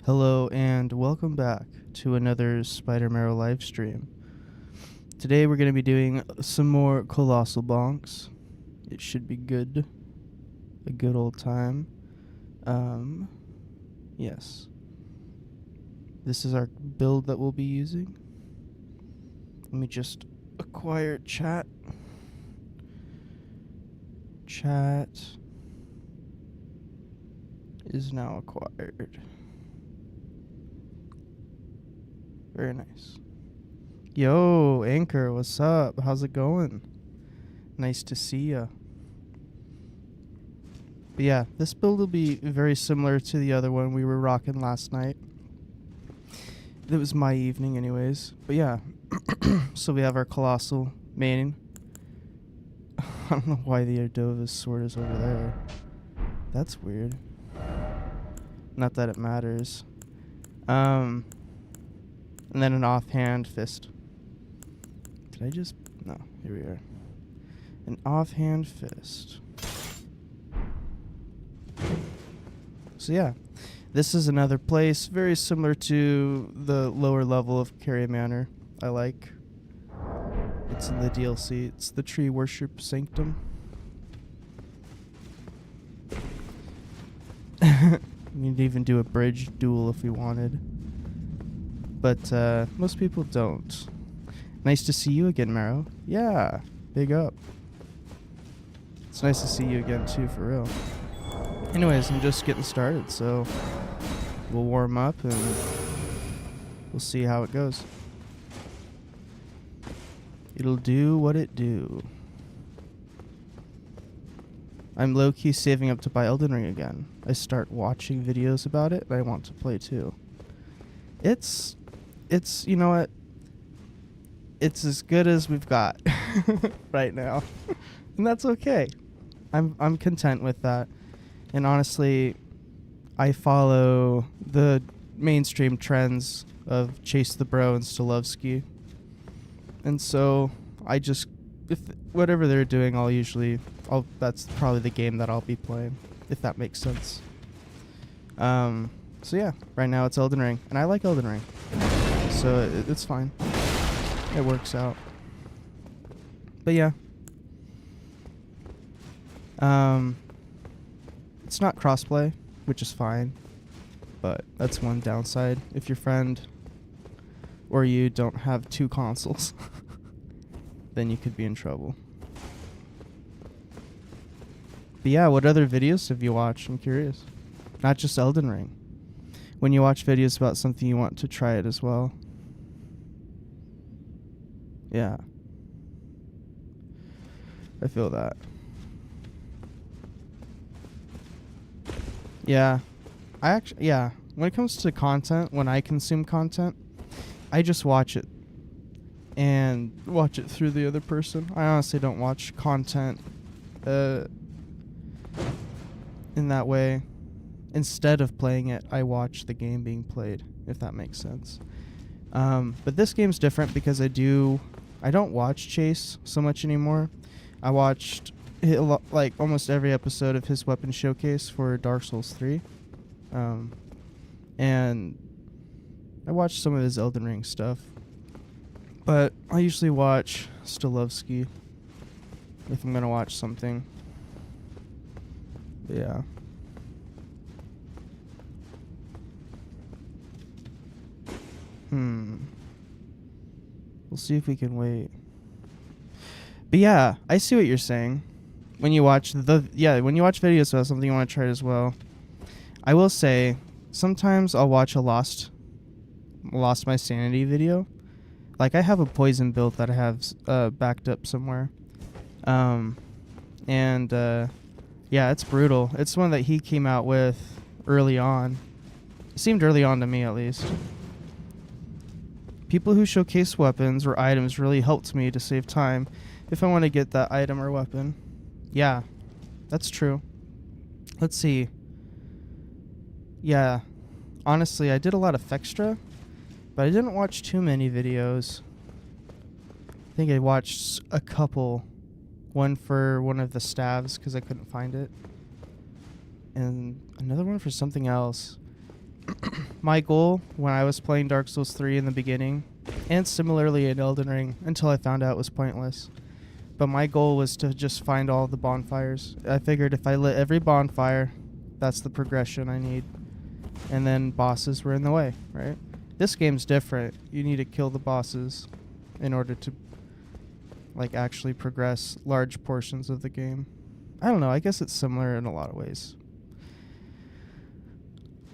Hello and welcome back to another Spider Marrow live stream. Today we're going to be doing some more Colossal Bonks. It should be good. A good old time. Yes. This is our build that we'll be using. Let me just acquire chat. Chat is now acquired. Very nice. Yo, Anchor, what's up? How's it going? Nice to see ya. But yeah, this build will be very similar to the other one we were rocking last night. It was my evening anyways. But yeah, so we have our Colossal main. I don't know why the Erdova's sword is over there. That's weird. Not that it matters. And then an offhand fist. Did I just... No, here we are. An offhand fist. So yeah, this is another place very similar to the lower level of Carrier Manor. I like. It's in the DLC. It's the Tree Worship Sanctum. We could even do a bridge duel if we wanted. But most people don't. Nice to see you again, Marrow. Yeah, big up. It's nice to see you again too, for real. Anyways, I'm just getting started, so we'll warm up and we'll see how it goes. It'll do what it do. I'm low-key saving up to buy Elden Ring again. I start watching videos about it, and I want to play too. It's, you know what? It's as good as we've got right now. And that's okay. I'm content with that. And honestly, I follow the mainstream trends of Chase the Bro and Stolovsky. And so I just, if whatever they're doing, that's probably the game that I'll be playing, if that makes sense. So yeah, right now it's Elden Ring, and I like Elden Ring, so it's fine. It works out. But yeah, it's not crossplay, which is fine, but that's one downside. If your friend or you don't have two consoles, then you could be in trouble. But yeah, what other videos have you watched? I'm curious. Not just Elden Ring. When you watch videos about something, you want to try it as well. Yeah. I feel that. Yeah. When it comes to content, when I consume content, I just watch it. And watch it through the other person. I honestly don't watch content in that way. Instead of playing it, I watch the game being played, if that makes sense. But this game's different because I don't watch Chase so much anymore. I watched like almost every episode of his weapon showcase for Dark Souls 3. And I watched some of his Elden Ring stuff. But I usually watch Stolovsky if I'm going to watch something. But yeah. We'll see if we can wait. But yeah, I see what you're saying. When you watch videos about something you want to try it as well. I will say, sometimes I'll watch a Lost My Sanity video. Like, I have a poison build that I have backed up somewhere. Yeah, it's brutal. It's one that he came out with early on. It seemed early on to me, at least. People who showcase weapons or items really helped me to save time if I want to get that item or weapon. Yeah, that's true. Let's see. Yeah, honestly, I did a lot of Fextra, but I didn't watch too many videos. I think I watched a couple. One for one of the staves because I couldn't find it. And another one for something else. My goal when I was playing Dark Souls 3 in the beginning, and similarly in Elden Ring, until I found out it was pointless. But my goal was to just find all the bonfires. I figured if I lit every bonfire, that's the progression I need. And then bosses were in the way, right? This game's different. You need to kill the bosses in order to like actually progress large portions of the game. I don't know, I guess it's similar in a lot of ways.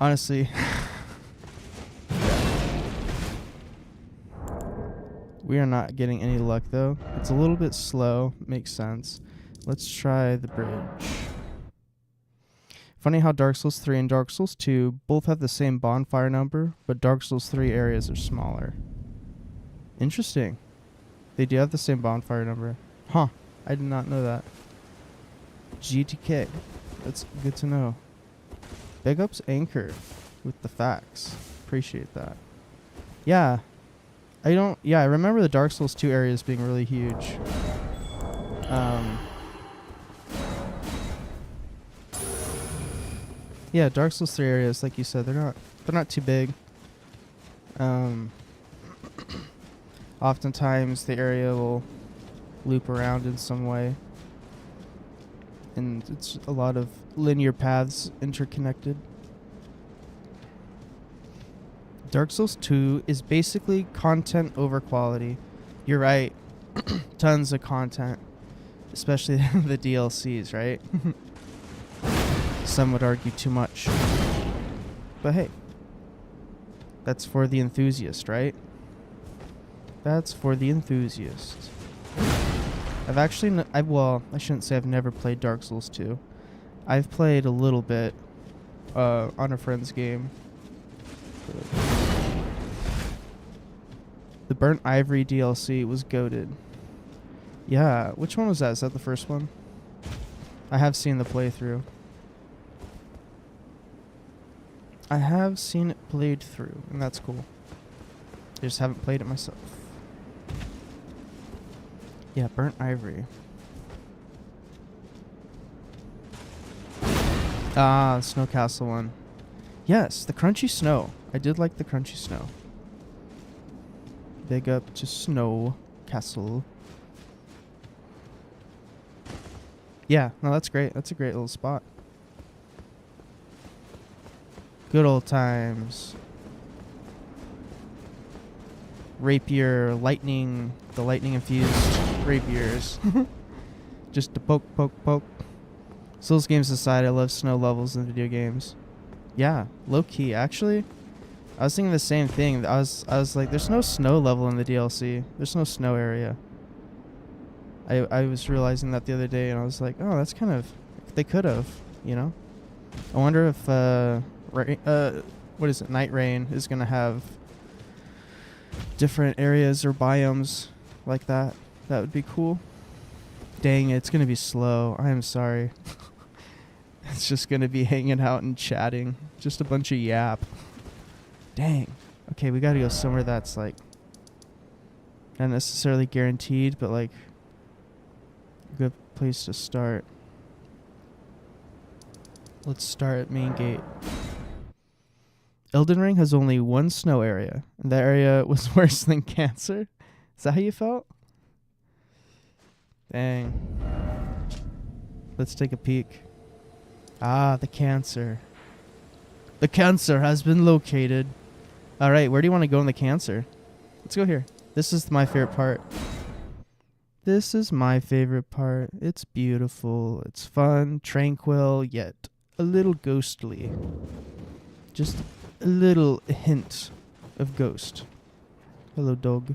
Honestly, we are not getting any luck though. It's a little bit slow, makes sense. Let's try the bridge. Funny how Dark Souls 3 and Dark Souls 2 both have the same bonfire number, but Dark Souls 3 areas are smaller. Interesting. They do have the same bonfire number. Huh. I did not know that. GTK. That's good to know. Big ups Anchor with the facts. Appreciate that. Yeah. I remember the Dark Souls 2 areas being really huge. Yeah, Dark Souls 3 areas, like you said, they're not too big. Oftentimes the area will loop around in some way. And it's a lot of linear paths interconnected. Dark Souls 2 is basically content over quality. You're right. Tons of content. Especially the DLCs, right? Some would argue too much. But hey. That's for the enthusiast, right? That's for the enthusiast. I've actually... I shouldn't say I've never played Dark Souls 2. I've played a little bit on a friend's game. The Burnt Ivory DLC was goated. Yeah, which one was that? Is that the first one? I have seen the playthrough. I have seen it played through, and that's cool. I just haven't played it myself. Yeah, Burnt Ivory. Ah, the Snow Castle one. Yes, the crunchy snow. I did like the crunchy snow. Big up to Snow Castle. Yeah, no, that's great. That's a great little spot. Good old times. Rapier, lightning, the lightning infused rapiers. Just to poke, poke, poke. Souls games aside, I love snow levels in video games. Yeah, low key. Actually, I was thinking the same thing. I was like, there's no snow level in the DLC. There's no snow area. I was realizing that the other day, and I was like, oh, that's kind of... They could have, you know? I wonder if, what is it? Night Rain is going to have different areas or biomes like that. That would be cool. Dang it, it's going to be slow. I am sorry. It's just going to be hanging out and chatting. Just a bunch of yap. Dang. Okay, we got to go somewhere that's like not necessarily guaranteed, but like a good place to start. Let's start at main gate. Elden Ring has only one snow area, and that area was worse than cancer. Is that how you felt? Dang. Let's take a peek. Ah, the cancer. The cancer has been located. Alright, where do you want to go in the cancer? Let's go here. This is my favorite part. This is my favorite part. It's beautiful. It's fun, tranquil, yet a little ghostly. Just a little hint of ghost. Hello, dog.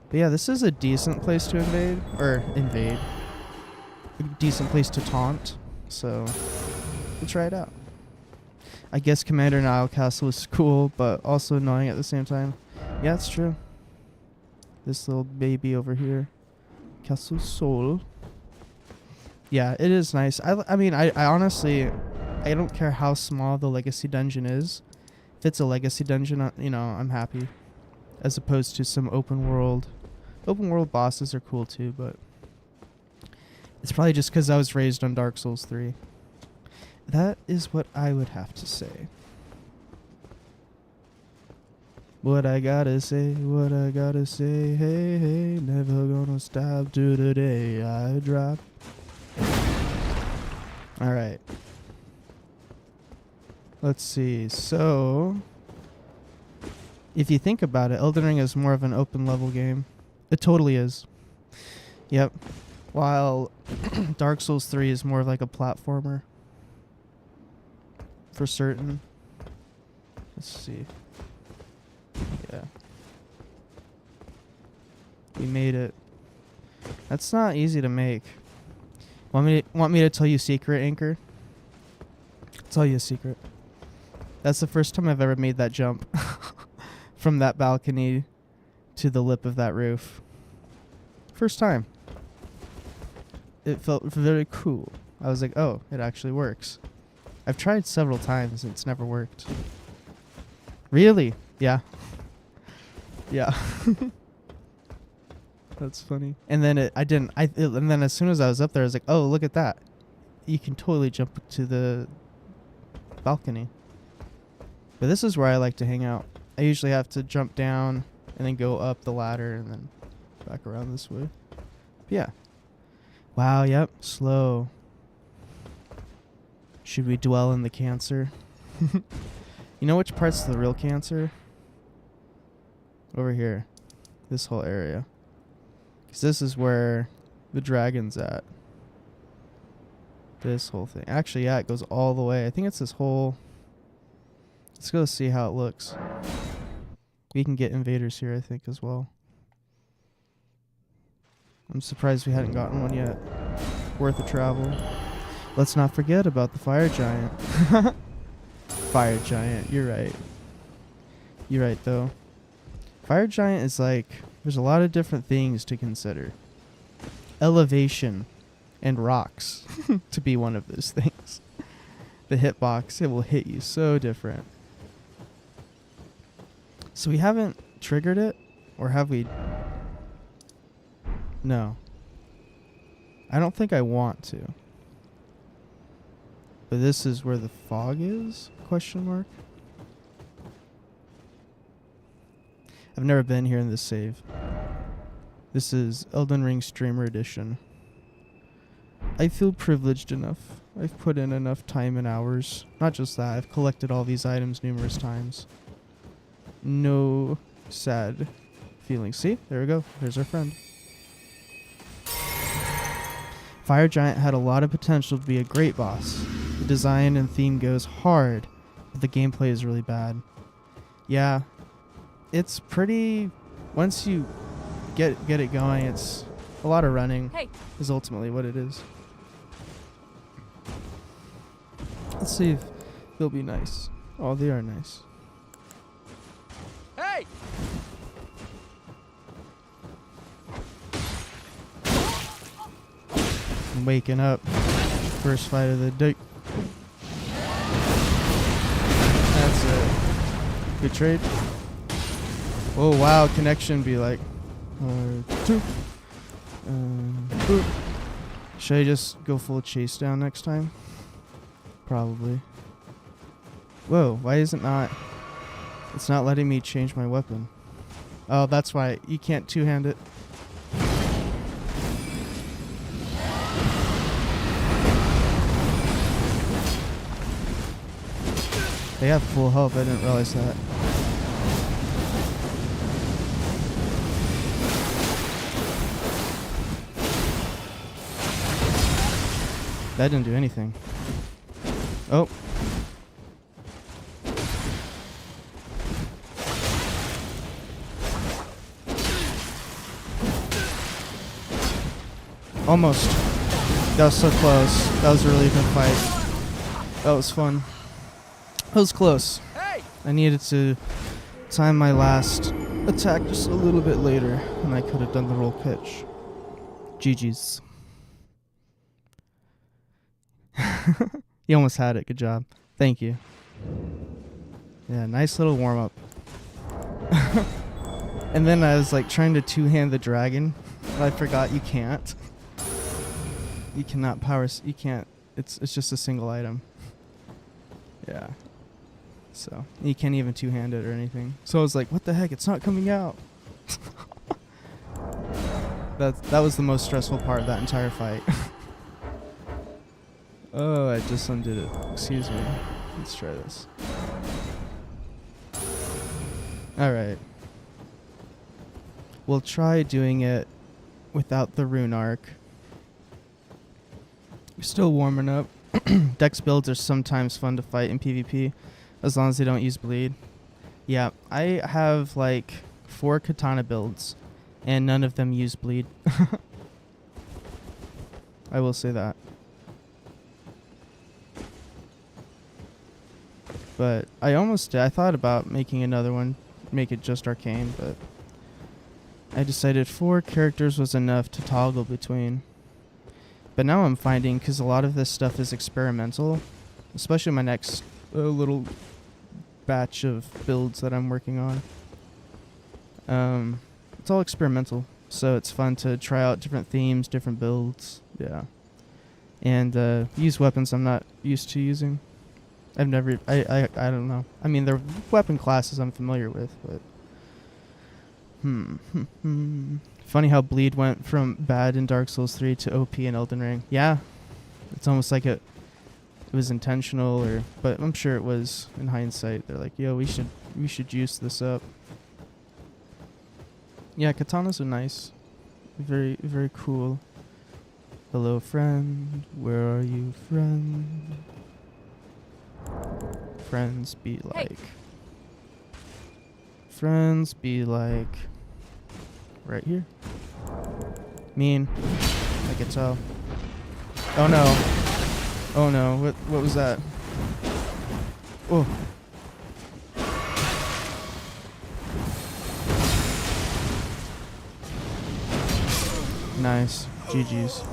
But yeah, this is a decent place to invade. Or invade. A decent place to taunt. So, we'll try it out. I guess Commander Nile Castle is cool, but also annoying at the same time. Yeah, it's true. This little baby over here. Castle Soul. Yeah, it is nice. I mean, I honestly... I don't care how small the legacy dungeon is. If it's a legacy dungeon, you know, I'm happy. As opposed to some open world. Open world bosses are cool too, but... It's probably just because I was raised on Dark Souls 3. That is what I would have to say. What I gotta say, what I gotta say, hey, hey, never gonna stop till the day I drop. Alright. Let's see, so... if you think about it, Elden Ring is more of an open level game. It totally is. Yep. While Dark Souls 3 is more of like a platformer. For certain. Let's see. Yeah. We made it. That's not easy to make. Want me to tell you a secret, Anchor? I'll tell you a secret. That's the first time I've ever made that jump. From that balcony to the lip of that roof. First time. It felt very cool. I was like, oh, it actually works. I've tried several times and it's never worked. Really? Yeah. Yeah. That's funny. And then and then as soon as I was up there, I was like, oh, look at that. You can totally jump to the balcony. But this is where I like to hang out. I usually have to jump down and then go up the ladder and then back around this way. But yeah. Wow, yep. Slow. Should we dwell in the cancer? You know which part's the real cancer? Over here. This whole area. Because this is where the dragon's at. This whole thing. Actually, yeah, it goes all the way. I think it's this whole... Let's go see how it looks. We can get invaders here, I think, as well. I'm surprised we hadn't gotten one yet. Worth a travel. Let's not forget about the fire giant. Fire giant, you're right. You're right, though. Fire giant is like... There's a lot of different things to consider. Elevation and rocks to be one of those things. The hitbox, it will hit you so different. So we haven't triggered it? Or have we? No. I don't think I want to. But this is where the fog is? Question mark. I've never been here in this save. This is Elden Ring Streamer Edition. I feel privileged enough. I've put in enough time and hours. Not just that, I've collected all these items numerous times. No sad feelings. See? There we go. There's our friend. Fire Giant had a lot of potential to be a great boss. The design and theme goes hard, but the gameplay is really bad. Yeah. It's pretty... Once you get it going, it's a lot of running. Hey. Is ultimately what it is. Let's see if they'll be nice. Oh, they are nice. Hey! I'm waking up. First fight of the day. That's it. Good trade. Oh wow, connection be like. Two. Boop. Should I just go full chase down next time? Probably. Whoa, why is it not? It's not letting me change my weapon. Oh, that's why. You can't two-hand it. They have full health. I didn't realize that. That didn't do anything. Oh. Almost. That was so close. That was a really good fight. That was fun. That was close. Hey! I needed to time my last attack just a little bit later, and I could have done the roll pitch. GG's. You almost had it. Good job. Thank you. Yeah, nice little warm-up. And then I was like trying to two-hand the dragon. I forgot you can't. You cannot power... You can't... It's just a single item. Yeah. So you can't even two-hand it or anything. So I was like, what the heck? It's not coming out. That was the most stressful part of that entire fight. Oh, I just undid it. Excuse me. Let's try this. Alright. We'll try doing it without the rune arc. We're still warming up. Dex builds are sometimes fun to fight in PvP, as long as they don't use bleed. Yeah, I have like 4 katana builds, and none of them use bleed. I will say that. But I almost did. I thought about making another one, make it just arcane, but I decided 4 characters was enough to toggle between. But now I'm finding, because a lot of this stuff is experimental, especially my next little batch of builds that I'm working on. It's all experimental, so it's fun to try out different themes, different builds, yeah. And use weapons I'm not used to using. I've never, I don't know. I mean, they're weapon classes I'm familiar with, but... Funny how bleed went from bad in Dark Souls 3 to OP in Elden Ring. Yeah, it's almost like it was intentional, or but I'm sure it was in hindsight. They're like, yo, we should juice this up. Yeah, katanas are nice, very very cool. Hello, friend. Where are you, friend? Friends be like. Hey. Friends be like. Right here. Mean. I can tell. Oh no. Oh no. What was that? Oh. Nice. GG's.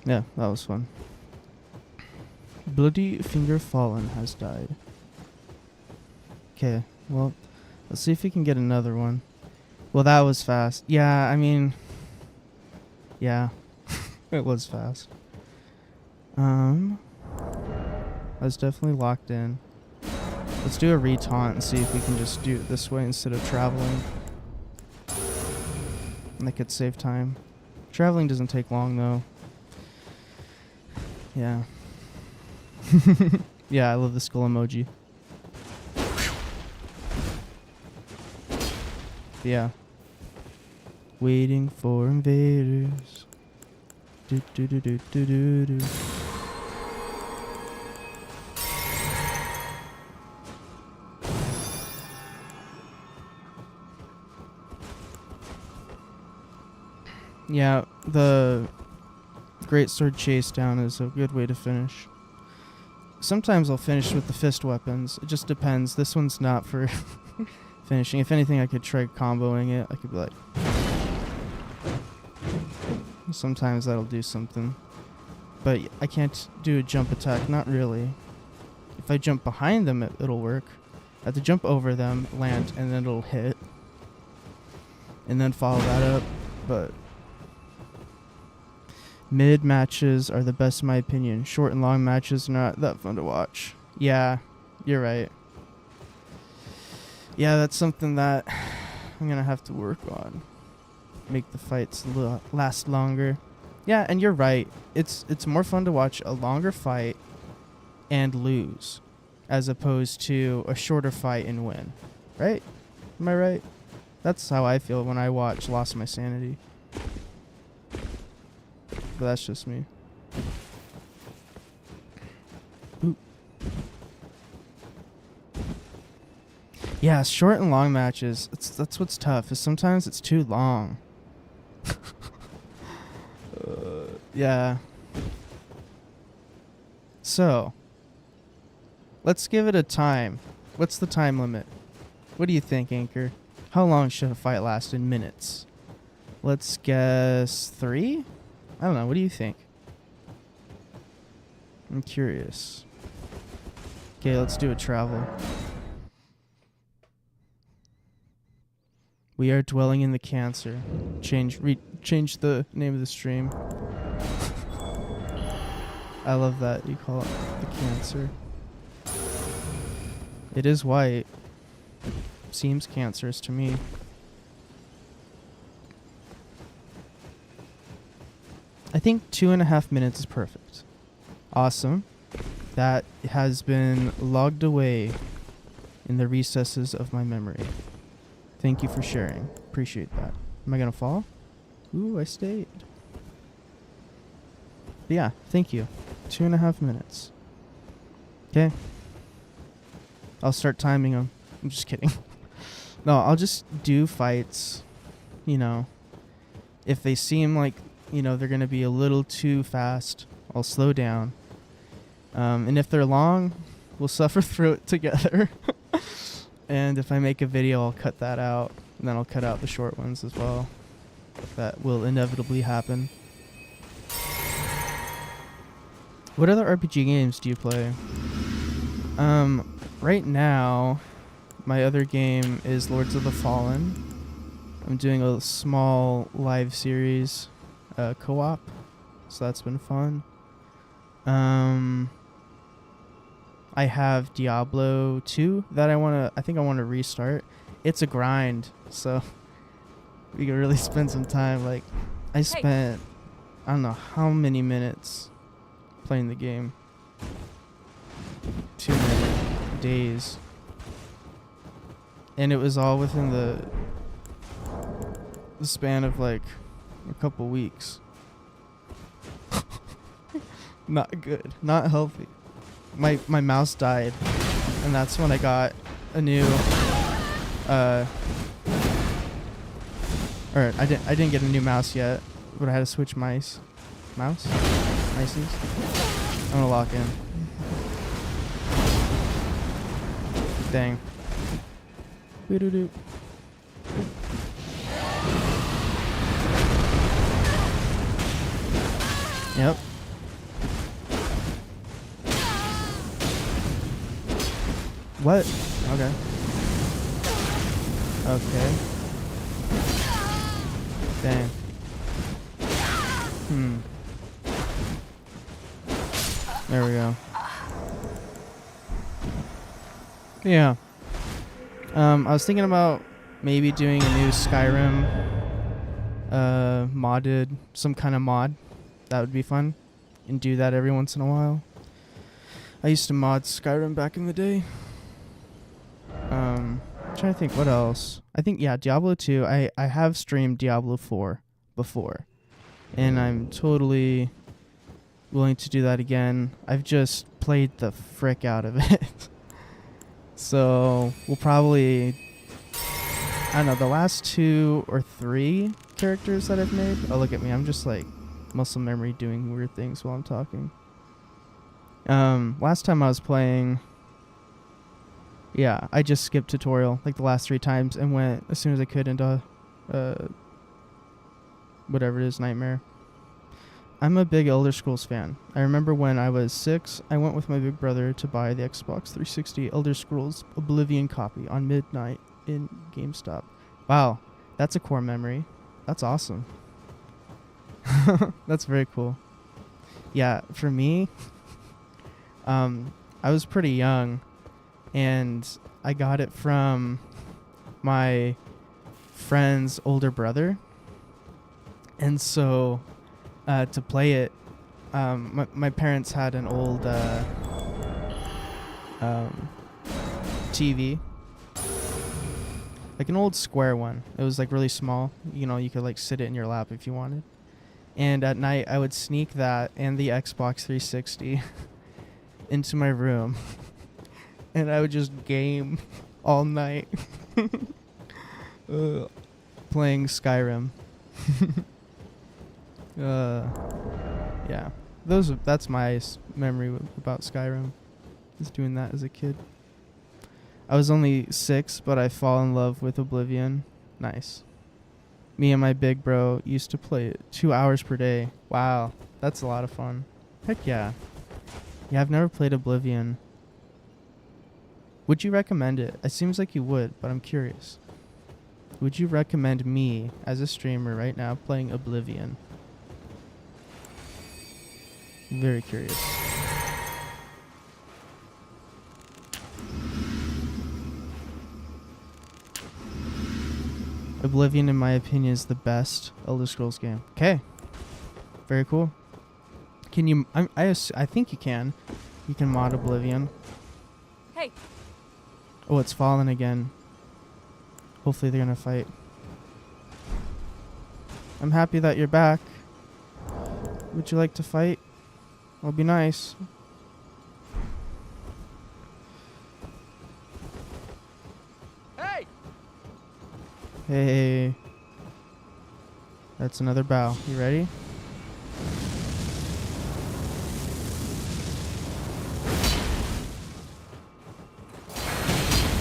Yeah, that was fun. Bloody Finger Fallen has died. Okay, well, let's see if we can get another one. Well, that was fast. Yeah, I mean... Yeah, it was fast. I was definitely locked in. Let's do a retaunt and see if we can just do it this way instead of traveling. And that could save time. Traveling doesn't take long, though. Yeah. Yeah, I love the skull emoji. Yeah. Waiting for invaders. Do do do do do do do. Yeah, the Great Sword Chase Down is a good way to finish. Sometimes I'll finish with the fist weapons. It just depends. This one's not for finishing. If anything, I could try comboing it. I could be like... Sometimes that'll do something. But I can't do a jump attack. Not really. If I jump behind them, it'll work. I have to jump over them, land, and then it'll hit. And then follow that up. But... Mid matches are the best in my opinion. Short and long matches are not that fun to watch. Yeah, you're right. Yeah, that's something that I'm gonna have to work on. Make the fights last longer. Yeah, and you're right. It's more fun to watch a longer fight and lose, as opposed to a shorter fight and win. Right? Am I right? That's how I feel when I watch Lost My Sanity. But that's just me. Ooh. Yeah, short and long matches. That's what's tough. Is sometimes it's too long. Yeah. So, let's give it a time. What's the time limit? What do you think, Anchor? How long should a fight last in minutes? Let's guess 3? I don't know. What do you think? I'm curious. Okay, let's do a travel. We are dwelling in the cancer. Change the name of the stream. I love that you call it the cancer. It is white. Seems cancerous to me. I think 2.5 minutes is perfect. Awesome. That has been logged away in the recesses of my memory. Thank you for sharing. Appreciate that. Am I gonna fall? Ooh, I stayed. But yeah, thank you. 2.5 minutes. Okay. I'll start timing them. I'm just kidding. No, I'll just do fights. You know, if they seem like, you know, they're gonna be a little too fast, I'll slow down. And if they're long, we'll suffer through it together. And if I make a video, I'll cut that out. And then I'll cut out the short ones as well. That will inevitably happen. What other RPG games do you play? Right now, my other game is Lords of the Fallen. I'm doing a small live series co-op. So that's been fun. I have Diablo 2 that I think I want to restart. It's a grind, so we can really spend some time. Like, I spent, I don't know how many minutes playing the game. 2 days. And it was all within the span of like a couple weeks. Not good. Not healthy. My mouse died, and that's when I got a new or I didn't get a new mouse yet, but I had to switch mices. I'm gonna lock in. Dang. Doo-doo-doo. Yep. What? Okay. Okay. Dang. There we go. Yeah. I was thinking about maybe doing a new Skyrim modded, some kind of mod. That would be fun. And do that every once in a while. I used to mod Skyrim back in the day. Trying to think what else. I think, yeah, Diablo 2. I have streamed Diablo 4 before. And I'm totally willing to do that again. I've just played the frick out of it. So we'll probably, I don't know, the last 2 or 3 characters that I've made. Oh, look at me. I'm just like muscle memory doing weird things while I'm talking. Last time I was playing, yeah, I just skipped tutorial like the last 3 times and went as soon as I could into whatever it is, Nightmare. I'm a big Elder Scrolls fan. I remember when I was 6, I went with my big brother to buy the Xbox 360 Elder Scrolls Oblivion copy on midnight in GameStop. Wow, that's a core memory. That's awesome. That's very cool. Yeah, for me, I was pretty young, and I got it from my friend's older brother. And so to play it, my parents had an old TV, like an old square one. It was like really small. You know, you could like sit it in your lap if you wanted. And at night, I would sneak that and the Xbox 360 into my room, and I would just game all night, playing Skyrim. Yeah, that's my memory about Skyrim. Just doing that as a kid. I was only 6, but I fall in love with Oblivion. Nice. Me and my big bro used to play it 2 hours per day. Wow, that's a lot of fun. Heck yeah. Yeah, I've never played Oblivion. Would you recommend it? It seems like you would, but I'm curious. Would you recommend me, as a streamer right now, playing Oblivion? Very curious. Oblivion, in my opinion, is the best Elder Scrolls game. Okay. Very cool. Can you... I think you can. You can mod Oblivion. Hey. Oh, it's fallen again. Hopefully they're gonna fight. I'm happy that you're back. Would you like to fight? That'll be nice. Hey. Hey. That's another bow. You ready?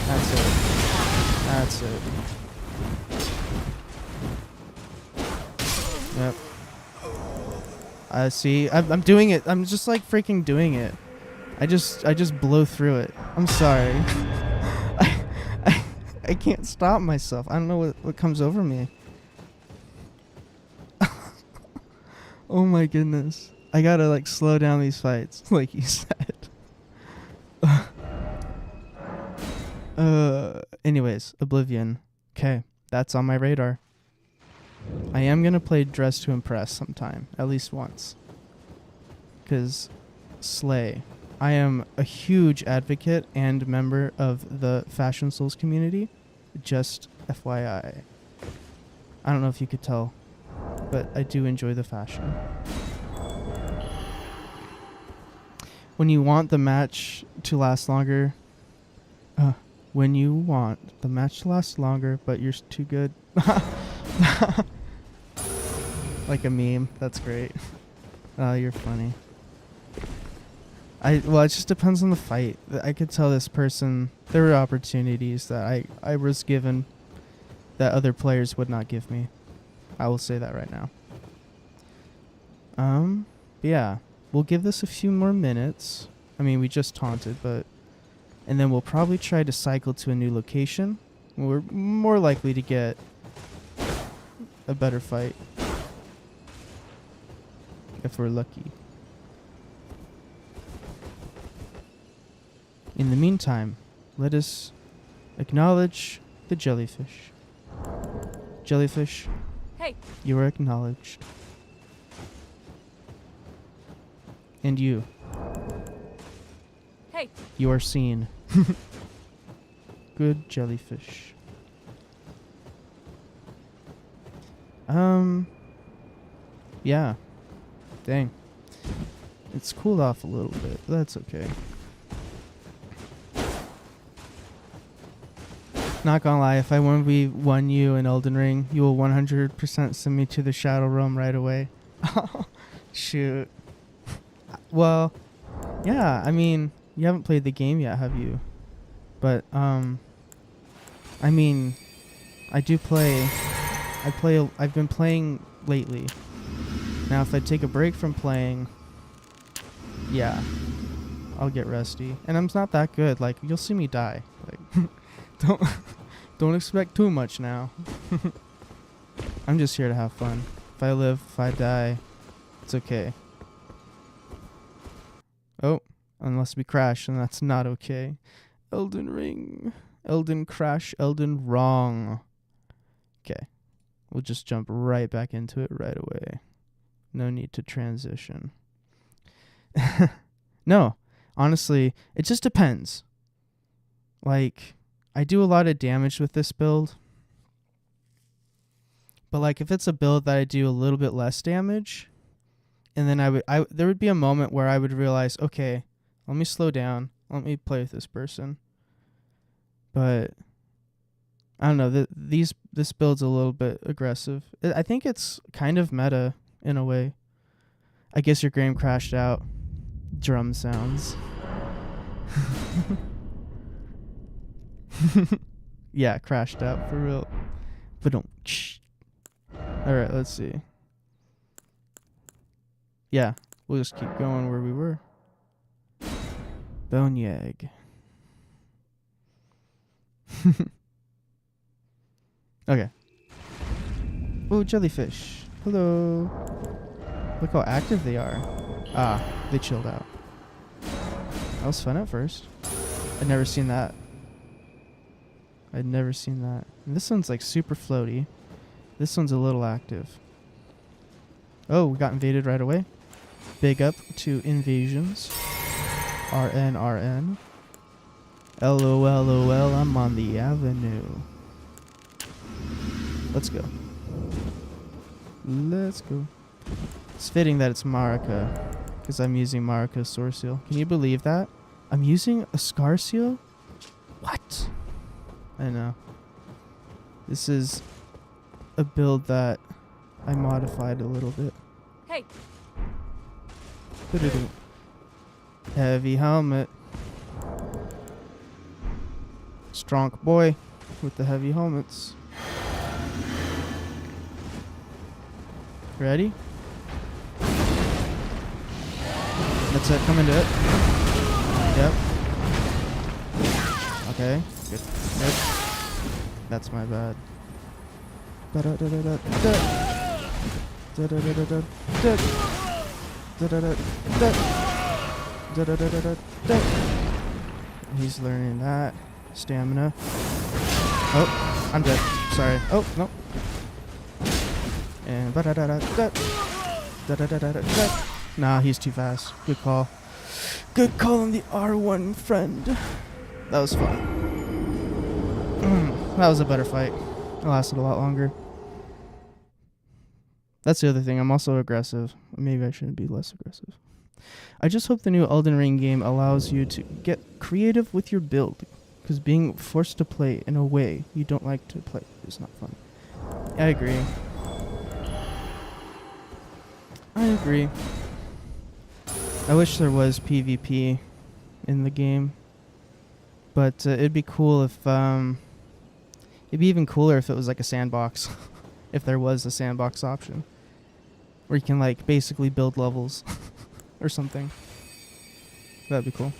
That's it. That's it. Yep. See, I'm doing it. I'm just like freaking doing it. I just blow through it. I'm sorry. I can't stop myself. I don't know what comes over me. Oh my goodness. I gotta like slow down these fights, like you said. Anyways, Oblivion. Okay, that's on my radar. I am gonna play Dress to Impress sometime, at least once. 'Cause slay. I am a huge advocate and member of the Fashion Souls community. Just FYI. I don't know if you could tell, but I do enjoy the fashion. When you want the match to last longer, when you want the match to last longer, but you're too good. Like a meme. That's great. Oh, you're funny. Well, it just depends on the fight. I could tell this person there were opportunities that I was given that other players would not give me. I will say that right now. Yeah, we'll give this a few more minutes. I mean, we just taunted, and then we'll probably try to cycle to a new location. We're more likely to get a better fight if we're lucky. In the meantime, let us acknowledge the jellyfish. Jellyfish, Hey. you are acknowledged. And you. Hey. You are seen. Good jellyfish. Yeah. Dang. It's cooled off a little bit, but that's okay. Not gonna lie, if I 1v1 you in Elden Ring, you will 100% send me to the Shadow Realm right away. Shoot. Well, yeah, I mean, you haven't played the game yet, have you? But, I mean, I do play. I've been playing lately. Now, if I take a break from playing, yeah, I'll get rusty. And I'm not that good. Like, you'll see me die. Like, don't expect too much now. I'm just here to have fun. If I live, if I die, it's okay. Oh, unless we crash, and that's not okay. Elden Ring. Elden crash. Elden wrong. Okay. We'll just jump right back into it right away. No need to transition. No. Honestly, it just depends. Like, I do a lot of damage with this build. But like, if it's a build that I do a little bit less damage, and then there would be a moment where I would realize, okay, let me slow down. Let me play with this person. But I don't know. This build's a little bit aggressive. I think it's kind of meta in a way. I guess your game crashed out. Drum sounds. Yeah, crashed out for real. But don't. All right, let's see. Yeah, we'll just keep going where we were. Boneyag. Okay. Oh, jellyfish. Hello. Look how active they are. Ah, they chilled out. That was fun at first. I'd never seen that. I'd never seen that. And this one's like super floaty. This one's a little active. Oh, we got invaded right away. Big up to invasions. RN, RN. LOL, I'm on the avenue. Let's go. Let's go. It's fitting that it's Marika, because I'm using Marika's source seal. Can you believe that? I'm using a scar seal? What? I know. This is a build that I modified a little bit. Hey. Heavy helmet. Strong boy with the heavy helmets. Ready? That's it. Come into it. Yep. Okay. Good. Yep. That's my bad. He's learning that. Stamina. Oh, I'm dead. Sorry. Oh, no. And nah, he's too fast. Good call. Good call on the R1, friend. That was fun. That was a better fight. It lasted a lot longer. That's the other thing. I'm also aggressive. Maybe I shouldn't be less aggressive. I just hope the new Elden Ring game allows you to get creative with your build, because being forced to play in a way you don't like to play is not fun. I agree. I agree. I wish there was PvP in the game, but it'd be cool if it'd be even cooler if it was like a sandbox. If there was a sandbox option where you can like basically build levels or something. That'd be cool.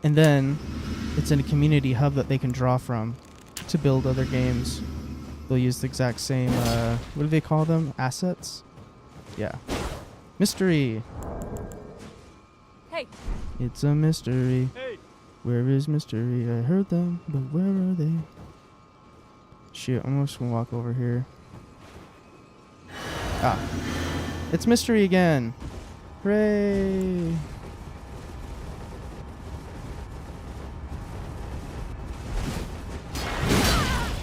And then it's in a community hub that they can draw from to build other games. They'll use the exact same, what do they call them? Assets? Yeah. Mystery. Hey. It's a mystery. Hey. Where is mystery? I heard them, but where are they? Shoot, I'm just gonna walk over here. Ah. It's mystery again. Hooray.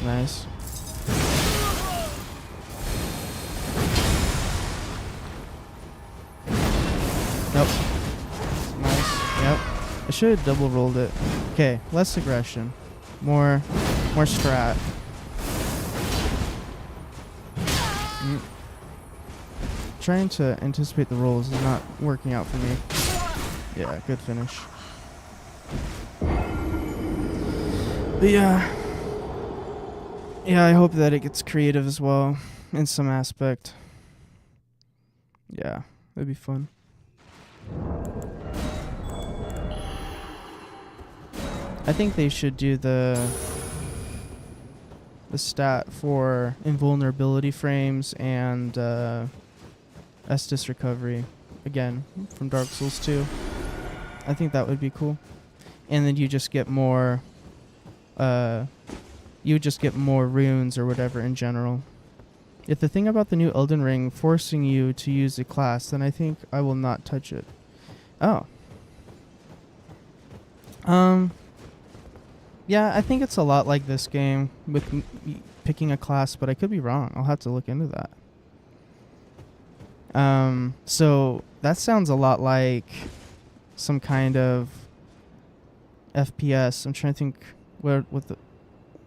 Nice. Nope. Nice. Yep. I should have double rolled it. Okay, less aggression. More strat. Trying to anticipate the rolls is not working out for me. Yeah, good finish. But yeah, I hope that it gets creative as well in some aspect. Yeah, it'd be fun. I think they should do the stat for invulnerability frames and Estus recovery again from Dark Souls 2. I think that would be cool. And then you just get more runes or whatever in general. If the thing about the new Elden Ring forcing you to use a class, then I think I will not touch it. Oh. Yeah, I think it's a lot like this game with picking a class, but I could be wrong. I'll have to look into that. So that sounds a lot like some kind of FPS. I'm trying to think what the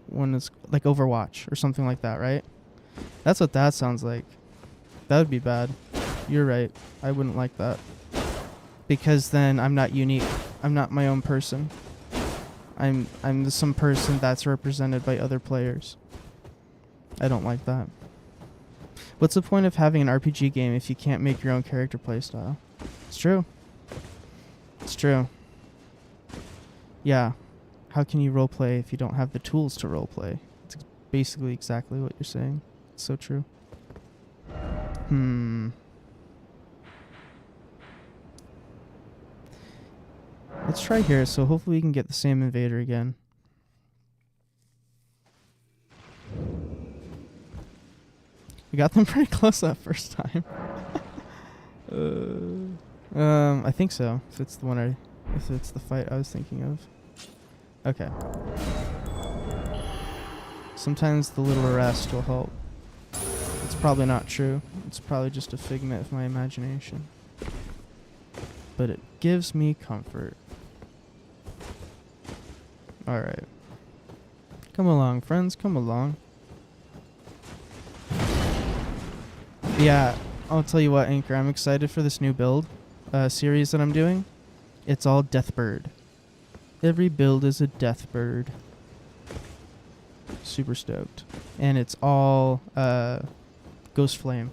one is, like Overwatch or something like that, right? That's what that sounds like. That would be bad. You're right. I wouldn't like that. Because then I'm not unique. I'm not my own person. I'm some person that's represented by other players. I don't like that. What's the point of having an RPG game if you can't make your own character playstyle? It's true. It's true. Yeah. how can you roleplay if you don't have the tools to roleplay? It's basically exactly what you're saying. It's so true. Let's try here, so hopefully we can get the same invader again. We got them pretty close that first time. I think so. If it's the fight I was thinking of. Okay. Sometimes the little arrest will help. It's probably not true. It's probably just a figment of my imagination. But it gives me comfort. Alright. Come along, friends. Come along. Yeah, I'll tell you what, Anchor. I'm excited for this new build series that I'm doing. It's all Deathbird. Every build is a Deathbird. Super stoked. And it's all Ghost Flame.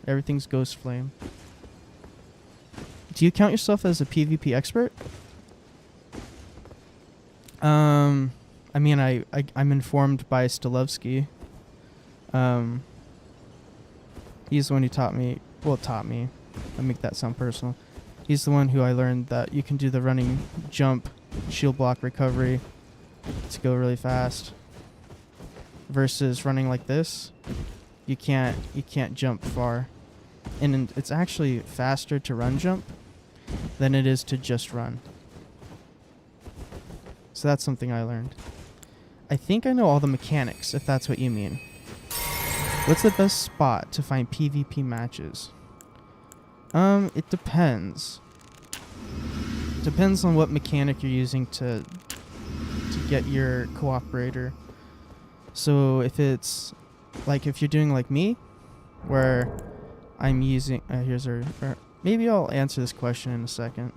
Everything's Ghost Flame. Do you count yourself as a PvP expert? I mean, I'm informed by Stolovsky. He's the one who taught me. I make that sound personal. He's the one who I learned that you can do the running jump, shield block recovery to go really fast. Versus running like this, you can't jump far. And it's actually faster to run jump than it is to just run. So that's something I learned. I think I know all the mechanics, if that's what you mean. What's the best spot to find PvP matches? It depends. Depends on what mechanic you're using to get your cooperator. So if it's like if you're doing like me, where I'm using maybe I'll answer this question in a second.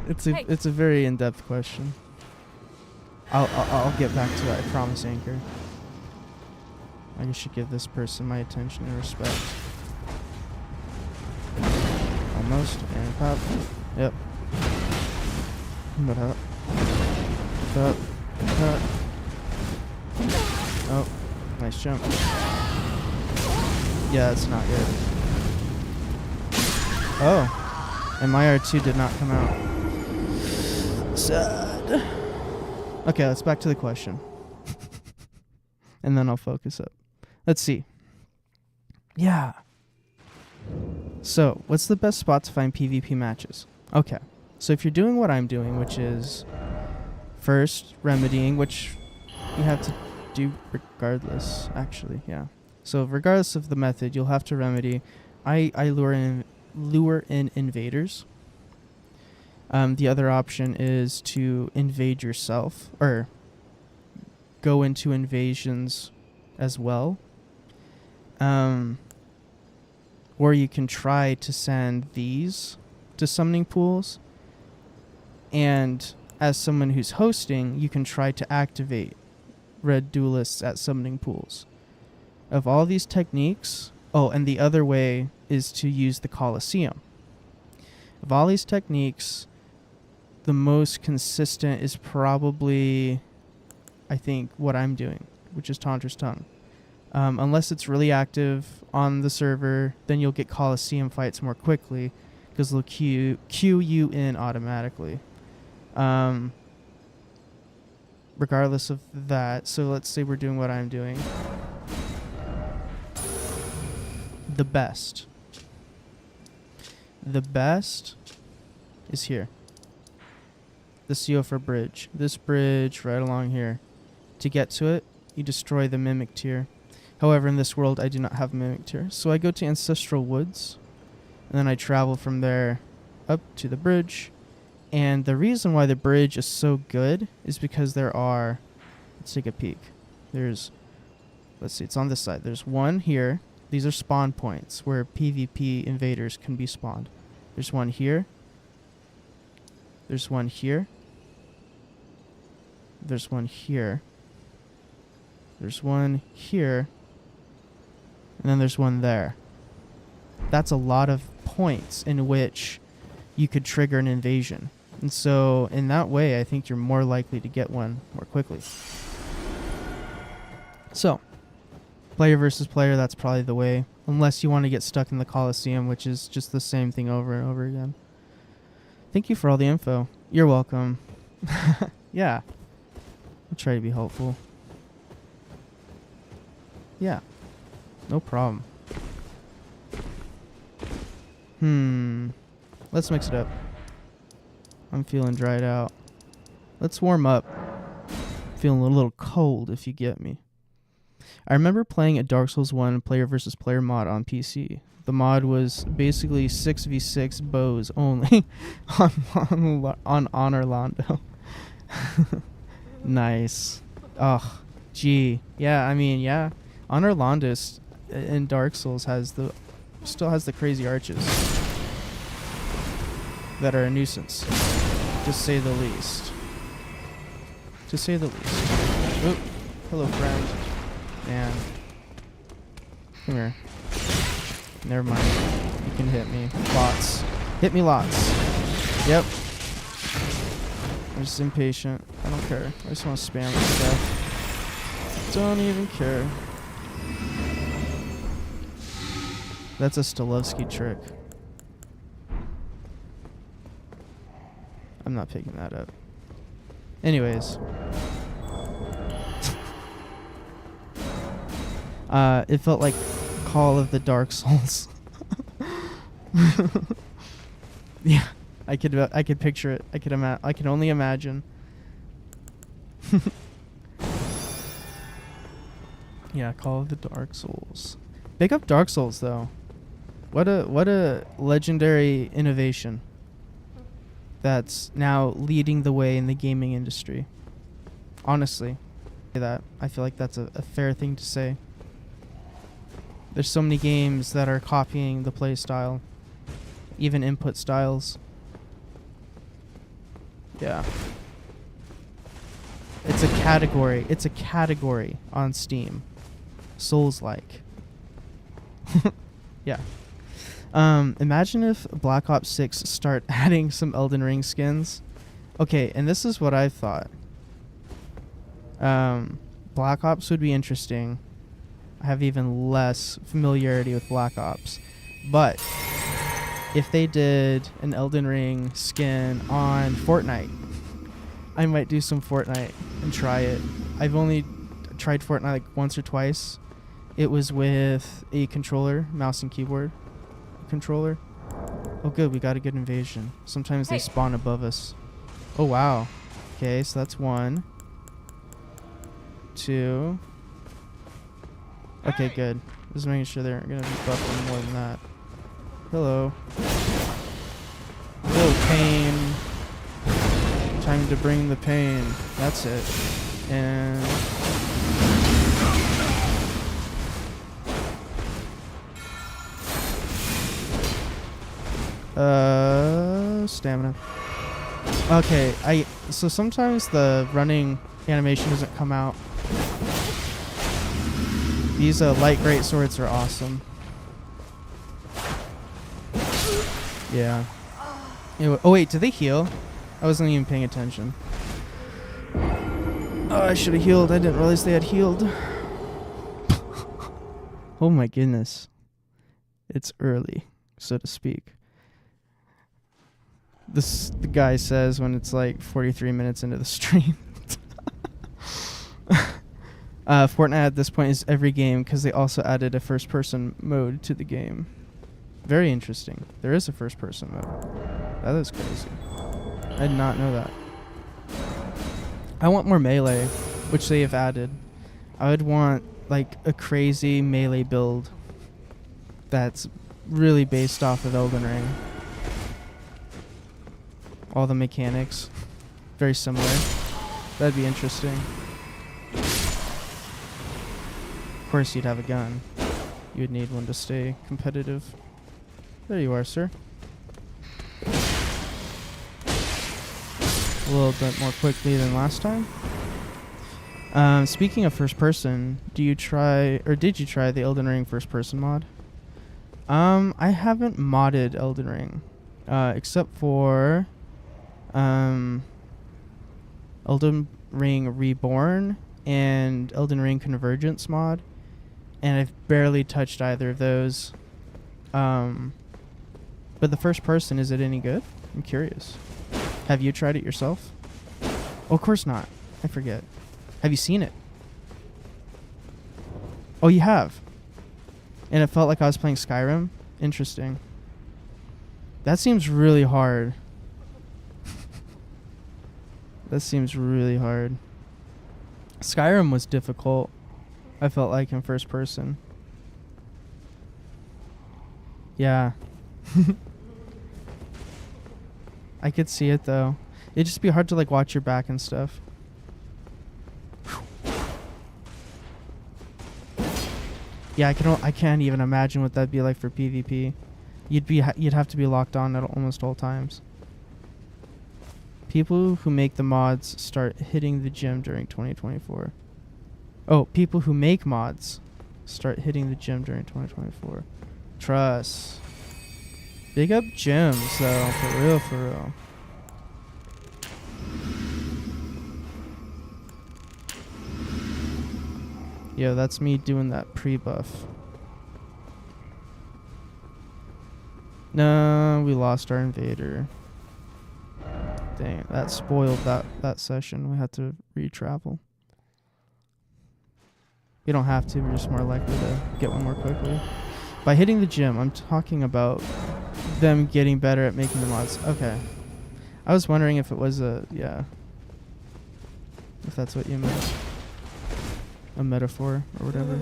It's a very in-depth question. I'll get back to it. I promise, Anchor. I should give this person my attention and respect. Almost. And pop. Yep. What up? Up. Up. Oh. Nice jump. Yeah, that's not good. Oh. And my R2 did not come out. Sad. Okay, let's back to the question. And then I'll focus up. Let's see. Yeah. So, what's the best spot to find PvP matches? Okay. So if you're doing what I'm doing, which is first remedying, which you have to do regardless, actually, yeah. So regardless of the method, you'll have to remedy. I lure in invaders. The other option is to invade yourself, or go into invasions as well. Or you can try to send these to summoning pools. And as someone who's hosting, you can try to activate red duelists at summoning pools. Of all these techniques, and the other way is to use the Coliseum. Of all these techniques, the most consistent is probably, I think, what I'm doing, which is Tantra's Tongue. Unless it's really active on the server, then you'll get Coliseum fights more quickly because they'll queue you in automatically. Regardless of that, so let's say we're doing what I'm doing. The best is here. The Siofor Bridge. This bridge right along here. To get to it, you destroy the Mimic Tier. However, in this world, I do not have Mimic Tier. So I go to Ancestral Woods, and then I travel from there up to the bridge. And the reason why the bridge is so good is because there are... Let's take a peek. Let's see, it's on this side. There's one here. These are spawn points where PvP invaders can be spawned. There's one here. There's one here. There's one here. There's one here. And then there's one there. That's a lot of points in which you could trigger an invasion. And so in that way, I think you're more likely to get one more quickly. So, player versus player, that's probably the way. Unless you want to get stuck in the Coliseum, which is just the same thing over and over again. Thank you for all the info. You're welcome. Yeah. I'll try to be helpful. Yeah. No problem. Let's mix it up. I'm feeling dried out. Let's warm up. Feeling a little cold, if you get me. I remember playing a Dark Souls 1 player versus player mod on PC. The mod was basically 6v6 bows only on Orlando. Nice. Oh, gee. Yeah, I mean, yeah. Honor Orlando's in Dark Souls still has the crazy arches that are a nuisance, to say the least. To say the least. Oop. Hello, friend. Man. Come here. Never mind. You can hit me. Lots. Hit me lots. Yep. I'm just impatient. I don't care. I just want to spam this stuff. Don't even care. That's a Stolovsky trick. I'm not picking that up. Anyways. It felt like Call of the Dark Souls. Yeah, I could picture it. I could only imagine. Yeah, Call of the Dark Souls. Big up Dark Souls though. What a legendary innovation that's now leading the way in the gaming industry. Honestly, I feel like that's a fair thing to say. There's so many games that are copying the play style, even input styles. Yeah. It's a category. It's a category on Steam. Souls-like. Yeah. Imagine if Black Ops 6 start adding some Elden Ring skins. Okay, and this is what I thought. Black Ops would be interesting. I have even less familiarity with Black Ops. But if they did an Elden Ring skin on Fortnite, I might do some Fortnite and try it. I've only tried Fortnite like once or twice. It was with a controller, mouse and keyboard controller. Oh good, we got a good invasion. Sometimes they spawn above us. Oh wow. Okay, so that's 1. 2. Okay, good. Just making sure they're gonna be buffing more than that. Hello. Hello, pain. Time to bring the pain. That's it. And stamina. Okay, so sometimes the running animation doesn't come out. These light great swords are awesome. Yeah. Oh wait, did they heal? I wasn't even paying attention. Oh, I should have healed. I didn't realize they had healed. Oh my goodness. It's early, so to speak. The guy says when it's like 43 minutes into the stream. Fortnite at this point is every game because they also added a first-person mode to the game. Very interesting. There is a first-person mode. That is crazy. I did not know that. I want more melee, which they have added. I would want like a crazy melee build that's really based off of Elden Ring. All the mechanics, very similar. That'd be interesting. Of course, you'd have a gun. You would need one to stay competitive. There you are, sir. A little bit more quickly than last time. Speaking of first person, did you try the Elden Ring first person mod? I haven't modded Elden Ring, except for Um, Elden Ring Reborn and Elden Ring Convergence mod, and I've barely touched either of those. But the first person, is it any good? I'm curious. Have you tried it yourself? Oh, of course not. I forget. Have you seen it? Oh, you have. And it felt like I was playing Skyrim? Interesting. That seems really hard. That seems really hard. Skyrim was difficult, I felt like, in first person. Yeah. I could see it, though. It'd just be hard to, like, watch your back and stuff. Yeah, I can't even imagine what that'd be like for PvP. You'd have to be locked on at almost all times. People who make the mods start hitting the gym during 2024. Oh, people who make mods start hitting the gym during 2024. Trust. Big up gyms, though. For real, for real. Yo, that's me doing that pre-buff. No, we lost our invader. Dang, that spoiled that session. We had to re-travel. We don't have to, we're just more likely to get one more quickly. By hitting the gym, I'm talking about them getting better at making the mods. Okay. I was wondering if it was yeah. If that's what you meant. A metaphor or whatever.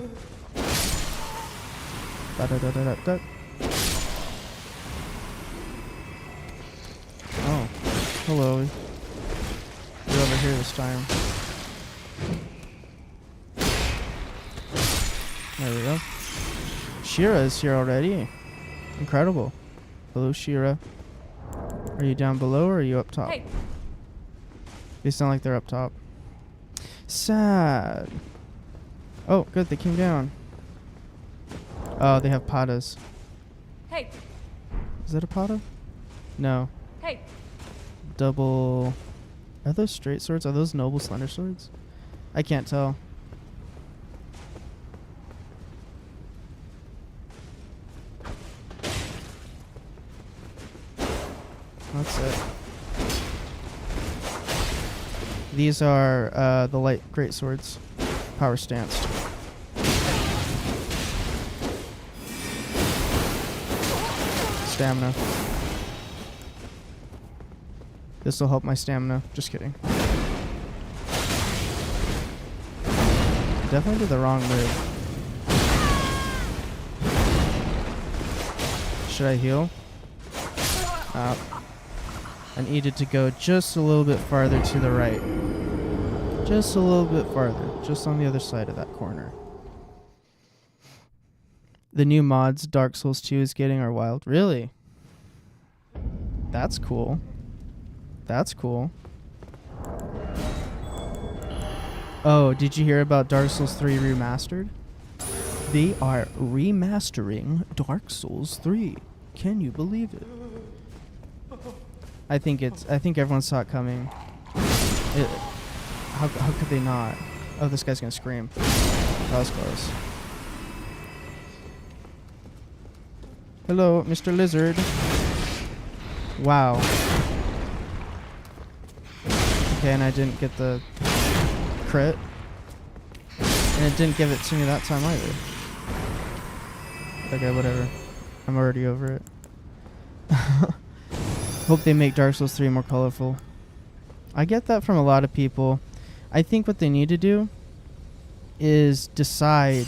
Da-da-da-da-da-da. Oh. Hello. You're over here this time. There we go. Shira is here already. Incredible. Hello, Shira. Are you down below or are you up top? Hey. They sound like they're up top. Sad. Oh, good. They came down. Oh, they have patas. Hey. Is that a pata? No. Hey. Double. Are those straight swords? Are those noble slender swords? I can't tell. That's it. These are the light great swords. Power stanced. Stamina. This will help my stamina. Just kidding. Definitely did the wrong move. Should I heal? I needed to go just a little bit farther to the right. Just a little bit farther. Just on the other side of that corner. The new mods Dark Souls 2 is getting are wild. Really? That's cool. That's cool. Oh, did you hear about Dark Souls 3 Remastered? They are remastering Dark Souls 3. Can you believe it? I think everyone saw it coming. How could they not? Oh, this guy's gonna scream. That was close. Hello, Mr. Lizard. Wow. Okay, and I didn't get the crit. And it didn't give it to me that time either. Okay, whatever. I'm already over it. Hope they make Dark Souls 3 more colorful. I get that from a lot of people. I think what they need to do is decide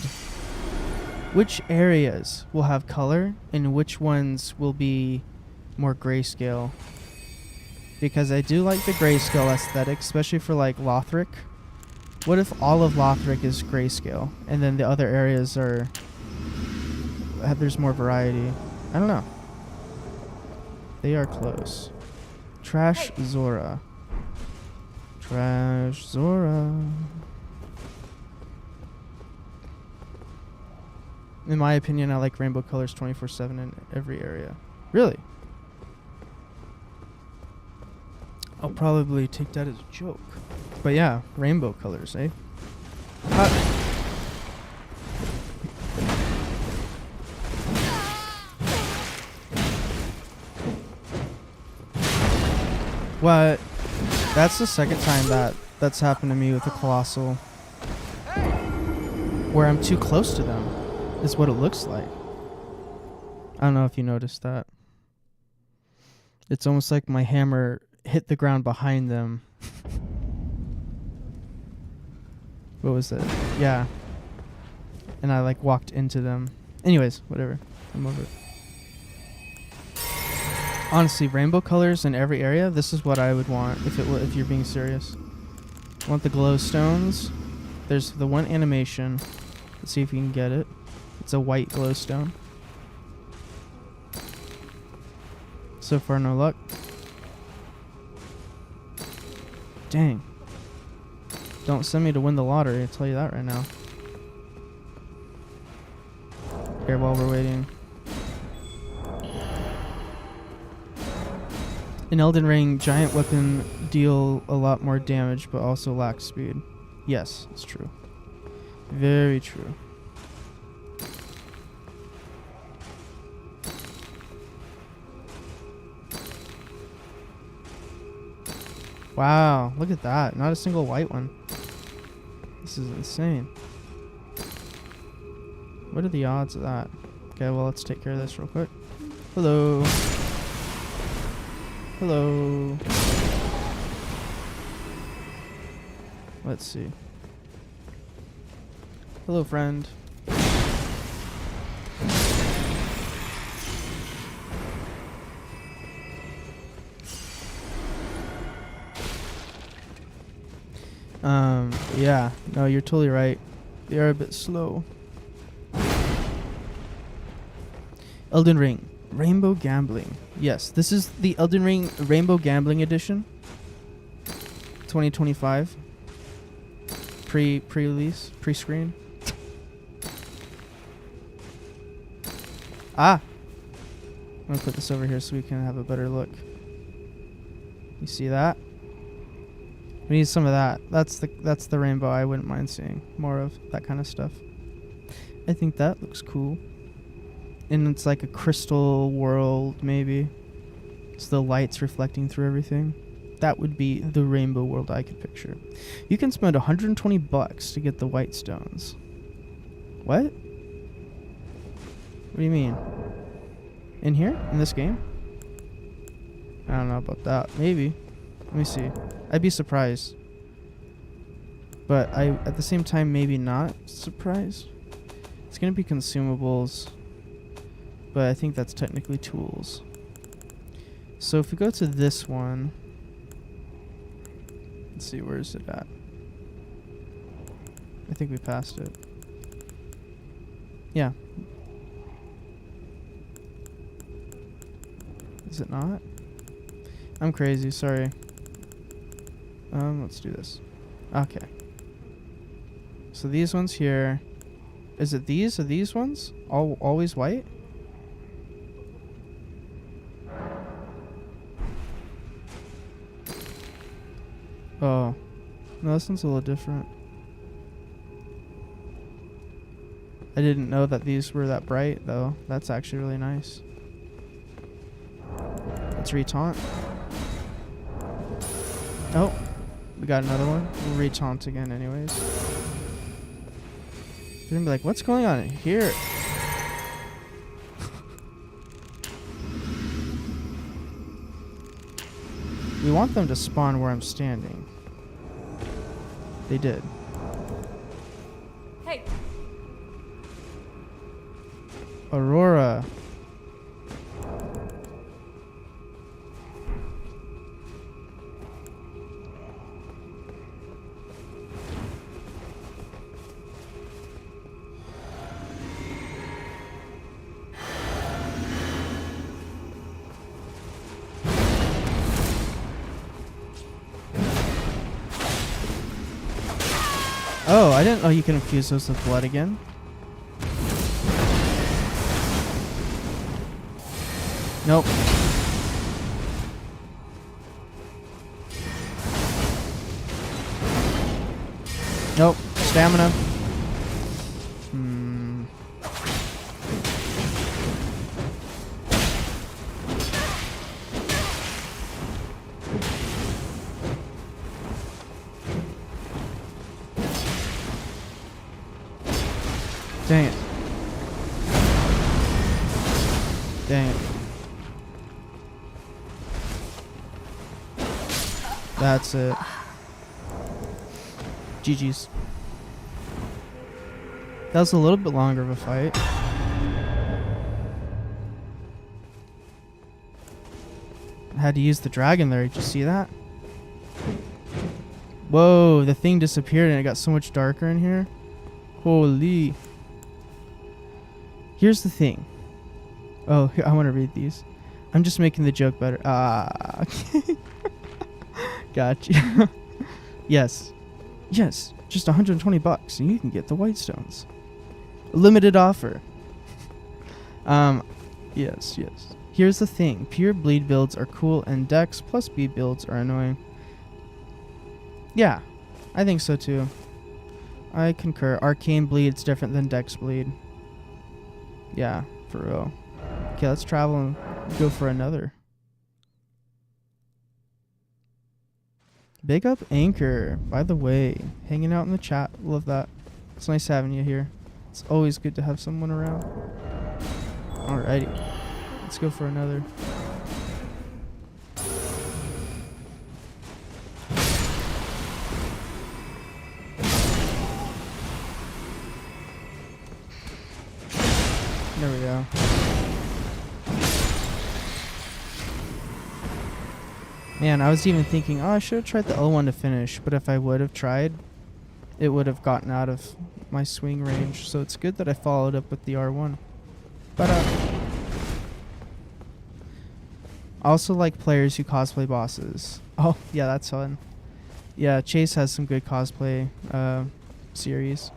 which areas will have color and which ones will be more grayscale. Because I do like the grayscale aesthetic, especially for like Lothric. What if all of Lothric is grayscale and then the other areas are there's more variety? I don't know. They are close. Trash Zora. Trash Zora. In my opinion, I like rainbow colors 24/7 in every area. Really? I'll probably take that as a joke. But yeah, rainbow colors, eh? Ah. What? That's the second time that's happened to me with the Colossal. Where I'm too close to them, is what it looks like. I don't know if you noticed that. It's almost like my hammer hit the ground behind them. What was it? Yeah. And I like walked into them. Anyways, whatever. I'm over it. Honestly, rainbow colors in every area, this is what I would want if you're being serious. I want the glowstones. There's the one animation. Let's see if you can get it. It's a white glowstone. So far, no luck. Dang. Don't send me to win the lottery, I'll tell you that right now. Here, while we're waiting. In Elden Ring, giant weapon deal a lot more damage, but also lack speed. Yes, it's true. Very true. Wow, look at that. Not a single white one. This is insane. What are the odds of that? Okay, well, let's take care of this real quick. Hello. Hello. Let's see. Hello, friend. Yeah. No, you're totally right. They are a bit slow. Elden Ring. Rainbow Gambling. Yes, this is the Elden Ring Rainbow Gambling Edition. 2025. Pre-release. Pre-screen. Ah! I'm gonna put this over here so we can have a better look. You see that? We need some of that. That's the rainbow I wouldn't mind seeing. More of that kind of stuff. I think that looks cool. And it's like a crystal world, maybe. It's the lights reflecting through everything. That would be the rainbow world I could picture. You can spend $120 to get the white stones. What? What do you mean? In here? In this game? I don't know about that. Maybe. Let me see. I'd be surprised. But at the same time, maybe not surprised. It's going to be consumables. But I think that's technically tools. So if we go to this one. Let's see, where is it at? I think we passed it. Yeah. Is it not? I'm crazy, sorry. Let's do this. Okay. So these ones here. Is it these? Are these ones? Always white? Oh. No, this one's a little different. I didn't know that these were that bright, though. That's actually really nice. Let's retaunt. Oh. We got another one. We'll retaunt again anyways. They're gonna be like, what's going on here? We want them to spawn where I'm standing. They did. Hey. Aurora. Oh, I didn't know you can infuse those with blood again. Nope. Nope. Stamina. Hmm. Dang it. Dang it. That's it. GG's. That was a little bit longer of a fight. I had to use the dragon there. Did you see that? Whoa, the thing disappeared and it got so much darker in here. Holy. Here's the thing. Oh, here, I want to read these. I'm just making the joke better. Ah. Gotcha. Yes. Yes. Just $120 and you can get the white stones. Limited offer. Yes. Here's the thing. Pure bleed builds are cool and Dex plus B builds are annoying. Yeah, I think so too. I concur. Arcane bleed's different than Dex bleed. Yeah, for real. Okay, let's travel and go for another. Big up Anchor, by the way. Hanging out in the chat. Love that. It's nice having you here. It's always good to have someone around. Alrighty. Let's go for another. There we go. Man, I was even thinking, oh, I should have tried the L1 to finish, but if I would have tried, it would have gotten out of my swing range, so it's good that I followed up with the R1. But I also like players who cosplay bosses. Oh, yeah, that's fun. Yeah, Chase has some good cosplay series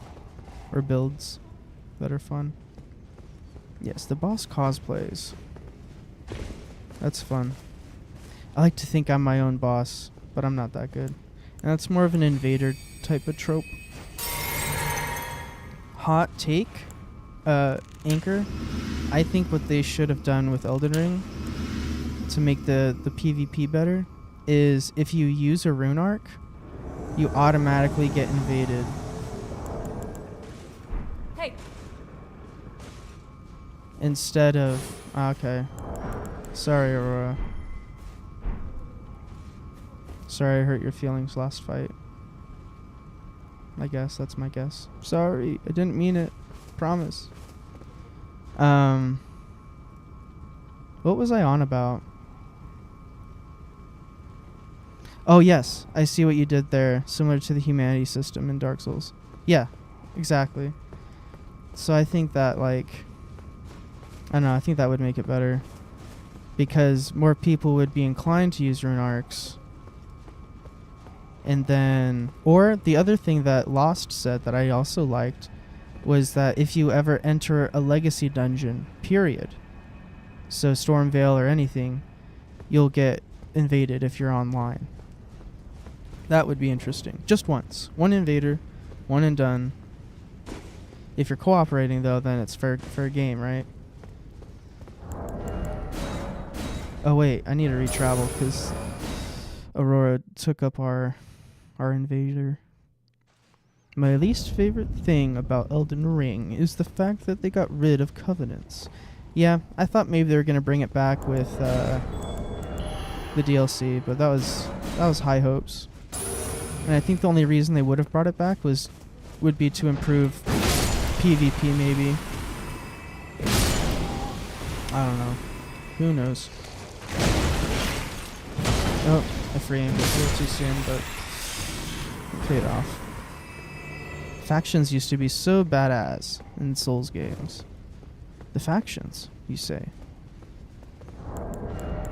or builds that are fun. Yes, the boss cosplays. That's fun. I like to think I'm my own boss, but I'm not that good. And that's more of an invader type of trope. Hot take, Anchor. I think what they should have done with Elden Ring to make the PvP better is if you use a rune arc, you automatically get invaded. Hey. Instead of... Okay. Sorry, Aurora. Sorry I hurt your feelings last fight. I guess, that's my guess. Sorry, I didn't mean it. Promise. What was I on about? Oh yes, I see what you did there. Similar to the humanity system in Dark Souls. Yeah, exactly. So I think that, like... I don't know, I think that would make it better. Because more people would be inclined to use rune arcs. And then... Or the other thing that Lost said that I also liked was that if you ever enter a legacy dungeon, period, so Stormvale or anything, you'll get invaded if you're online. That would be interesting. Just once. One invader, one and done. If you're cooperating, though, then it's fair game, right? Oh, wait. I need to retravel because Aurora took up our invader. My least favorite thing about Elden Ring is the fact that they got rid of covenants. Yeah, I thought maybe they were going to bring it back with the DLC, but that was high hopes. And I think the only reason they would have brought it back would be to improve PvP maybe. I don't know. Who knows? Oh, I framed it a little too soon, but it paid off. Factions used to be so badass in Souls games. The factions, you say?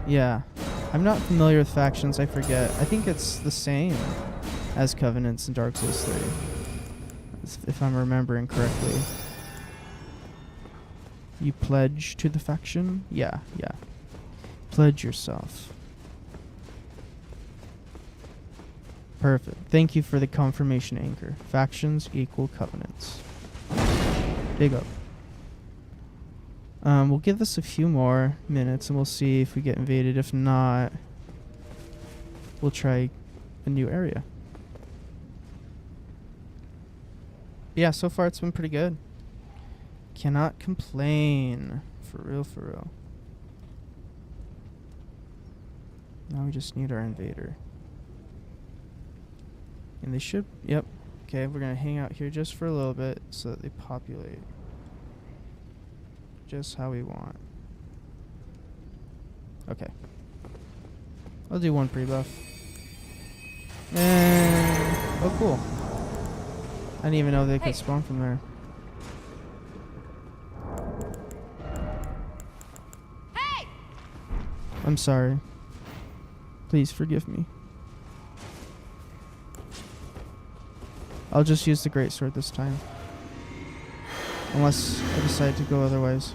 Yeah. I'm not familiar with factions, I forget. I think it's the same as Covenants in Dark Souls 3. If I'm remembering correctly. You pledge to the faction? Yeah. Pledge yourself. Perfect. Thank you for the confirmation, Anchor. Factions equal covenants. Big up. We'll give this a few more minutes and we'll see if we get invaded. If not, we'll try a new area. Yeah, so far it's been pretty good. Cannot complain. For real, for real. Now we just need our invader. And they should... Yep. Okay, we're going to hang out here just for a little bit so that they populate. Just how we want. Okay. I'll do one pre-buff. And... Oh, cool. I didn't even know they could spawn from there. Hey! I'm sorry. Please forgive me. I'll just use the greatsword this time. Unless I decide to go otherwise.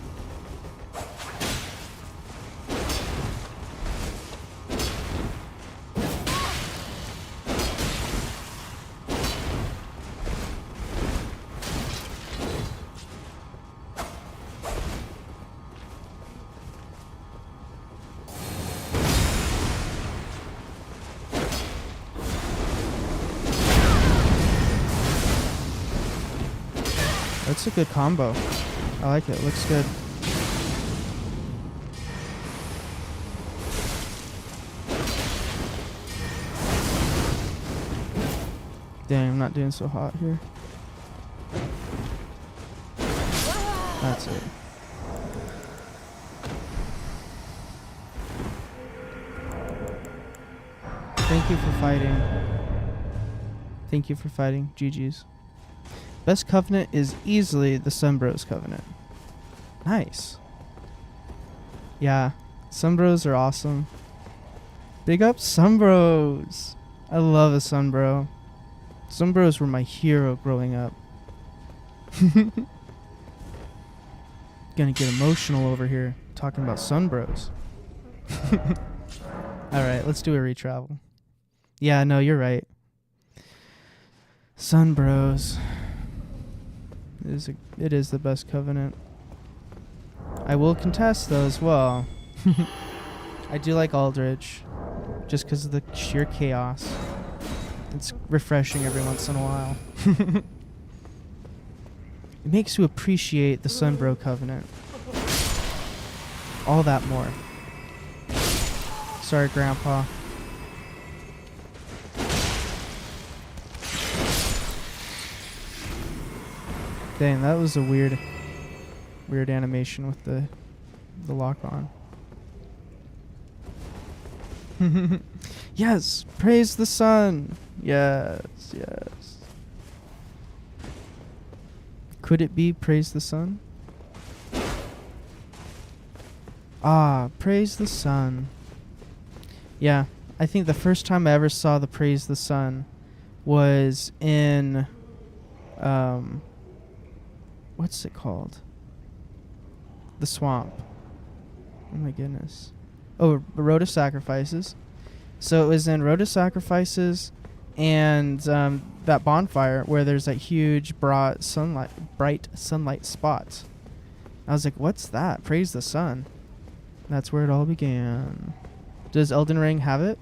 That's a good combo. I like it. Looks good. Dang, I'm not doing so hot here. That's it. Thank you for fighting. Thank you for fighting. GG's. Best covenant is easily the Sunbros covenant. Nice. Yeah, Sunbros are awesome. Big up Sunbros. I love a Sunbro. Sunbros were my hero growing up. Gonna get emotional over here talking about Sunbros. Alright, let's do a retravel. Yeah, no, you're right. Sunbros. It is the best covenant. I will contest though as well. I do like Aldridge, just because of the sheer chaos. It's refreshing every once in a while. It makes you appreciate the Sunbro covenant all that more. Sorry, Grandpa. Dang, that was a weird animation with the lock on. Yes, praise the sun. Yes, yes. Could it be praise the sun? Ah, praise the sun. Yeah, I think the first time I ever saw the praise the sun was in what's it called? The Swamp. Oh my goodness. Oh, Road of Sacrifices. So it was in Road of Sacrifices and that bonfire where there's that huge bright sunlight spot. I was like, what's that? Praise the sun. That's where it all began. Does Elden Ring have it?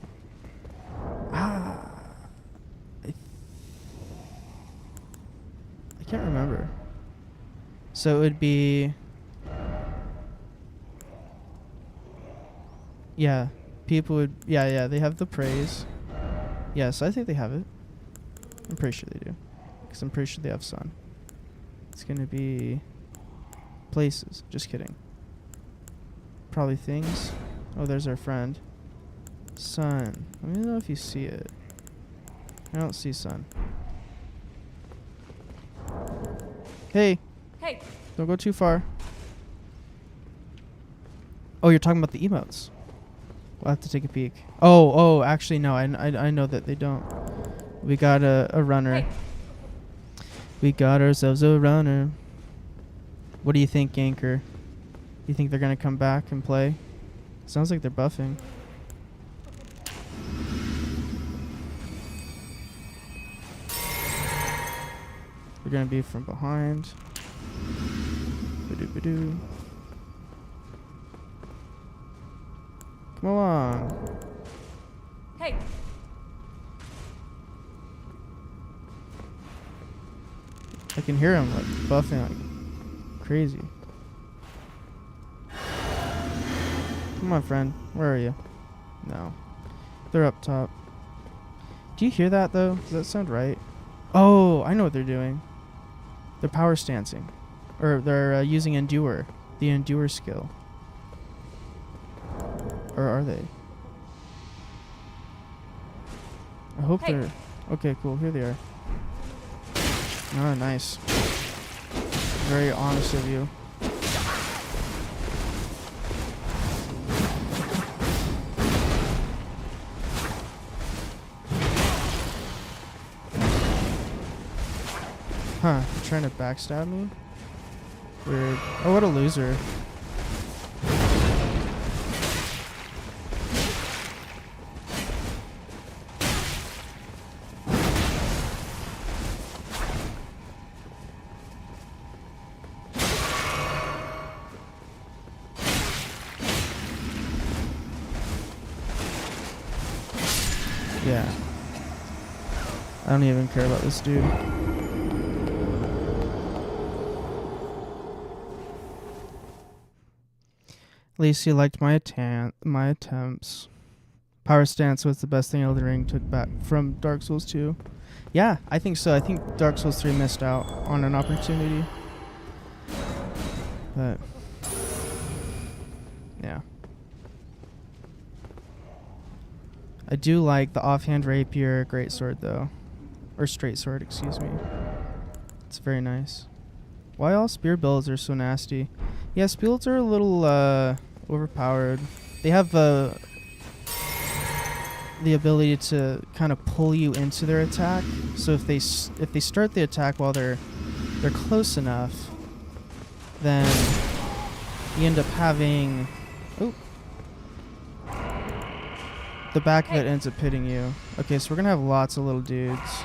I can't remember. So it would be... Yeah, people would... Yeah, they have the praise. Yes, I think they have it. I'm pretty sure they do. Because I'm pretty sure they have sun. It's going to be... places. Just kidding. Probably things. Oh, there's our friend. Sun. Let me know if you see it. I don't see sun. Hey! Hey! Don't go too far. Oh, you're talking about the emotes. We'll have to take a peek. Oh, actually, no. I know that they don't. We got a runner. Hey. We got ourselves a runner. What do you think, Anchor? You think they're going to come back and play? Sounds like they're buffing. They're gonna be from behind. Ba-doo. Come along. Hey. I can hear him like buffing like crazy. Come on, friend. Where are you? No. They're up top. Do you hear that though? Does that sound right? Oh, I know what they're doing. They're power stancing. Or they're using Endure. The Endure skill. Or are they? I hope Hey. they're... Okay, cool. Here they are. Oh, nice. Very honest of you. Huh, you're trying to backstab me? Weird. Oh, what a loser. Yeah. I don't even care about this dude. At least he liked my attempts. Power stance was the best thing Elden Ring took back from Dark Souls 2. Yeah, I think so. I think Dark Souls 3 missed out on an opportunity. But yeah. I do like the offhand rapier greatsword though. Or straight sword, excuse me. It's very nice. Why all spear builds are so nasty? Yeah, spears are a little overpowered. They have the ability to kind of pull you into their attack. So if they start the attack while they're close enough, then you end up having the back of it ends up hitting you. Okay, so we're gonna have lots of little dudes.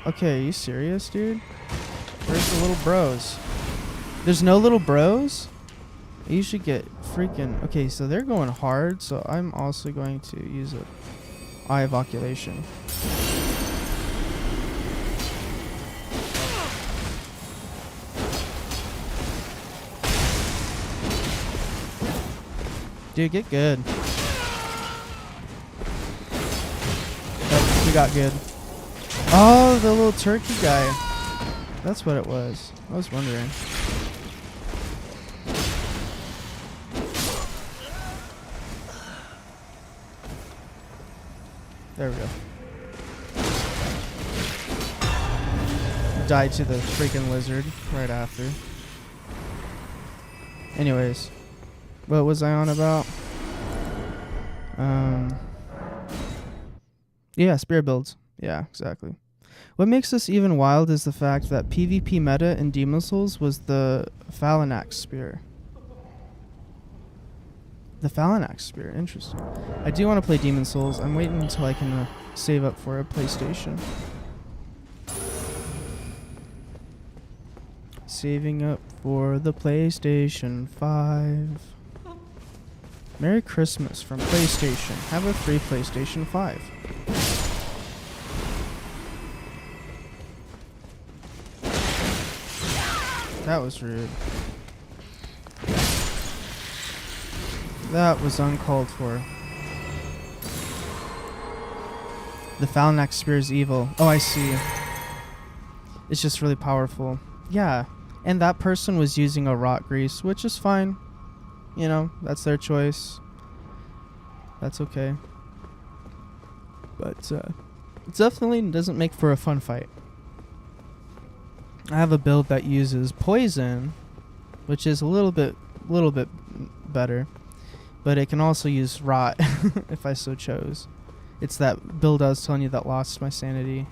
Okay, are you serious, dude? Where's the little bros? There's no little bros? You should get freaking... Okay, so they're going hard, so I'm also going to use a Eye of Oculation. Dude, get good. Oh, we got good. Oh, the little turkey guy. That's what it was. I was wondering. There we go. Died to the freaking lizard right after. Anyways. What was I on about? Yeah, spear builds. Yeah, exactly. What makes this even wild is the fact that PvP meta in Demon Souls was the Phalanx spear. The Phalanx spear, interesting. I do want to play Demon Souls. I'm waiting until I can save up for a PlayStation. Saving up for the PlayStation 5. Merry Christmas from PlayStation. Have a free PlayStation 5. That was rude. That was uncalled for. The Phalanx spear is evil. Oh, I see. It's just really powerful. Yeah. And that person was using a rot grease, which is fine. You know, that's their choice. That's okay. But it definitely doesn't make for a fun fight. I have a build that uses poison, which is a little bit better, but it can also use rot if I so chose. It's that build I was telling you that lost my sanity,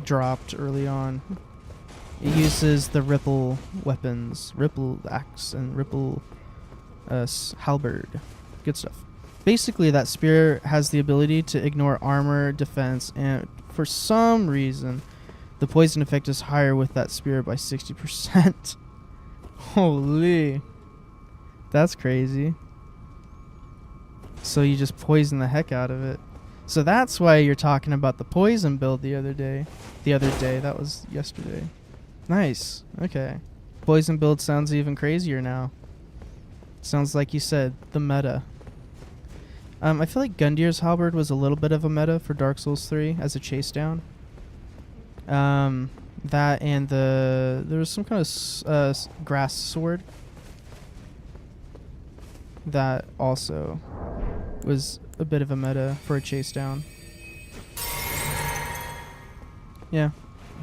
dropped early on. It uses the ripple weapons, ripple axe, and ripple halberd. Good stuff. Basically, that spear has the ability to ignore armor, defense, and for some reason, the poison effect is higher with that spear by 60%. Holy. That's crazy. So you just poison the heck out of it. So that's why you're talking about the poison build the other day. That was yesterday. Nice. Okay. Poison build sounds even crazier now. Sounds like you said, the meta. I feel like Gundir's Halberd was a little bit of a meta for Dark Souls 3 as a chase down. That and there was some kind of grass sword that also was a bit of a meta for a chase down. Yeah,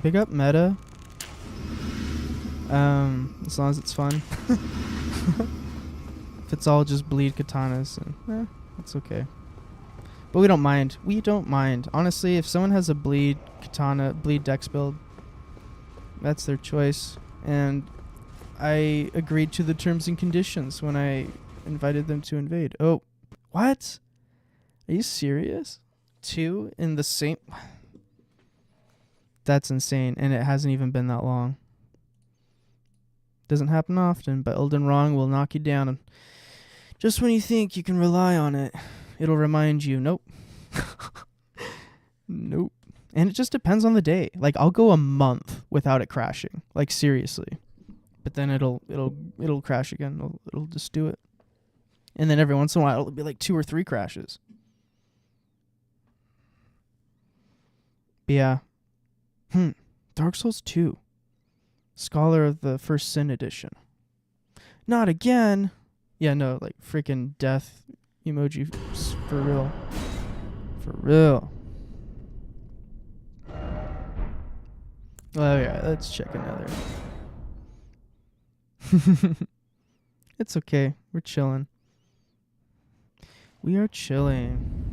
big up meta. As long as it's fun. If it's all just bleed katanas, it's okay. But we don't mind. We don't mind. Honestly, if someone has a bleed katana, bleed dex build, that's their choice. And I agreed to the terms and conditions when I invited them to invade. Oh, what? Are you serious? 2 in the same... That's insane, and it hasn't even been that long. Doesn't happen often, but Elden Ring will knock you down. Just when you think you can rely on it, it'll remind you, nope. Nope. And it just depends on the day. Like, I'll go a month without it crashing. Like, seriously. But then it'll crash again. It'll just do it. And then every once in a while, it'll be like 2 or 3 crashes. But yeah. Dark Souls 2. Scholar of the First Sin Edition. Not again. Yeah, no, like freaking death emoji for real. For real. Oh yeah, let's check another. It's okay. We're chilling. We are chilling.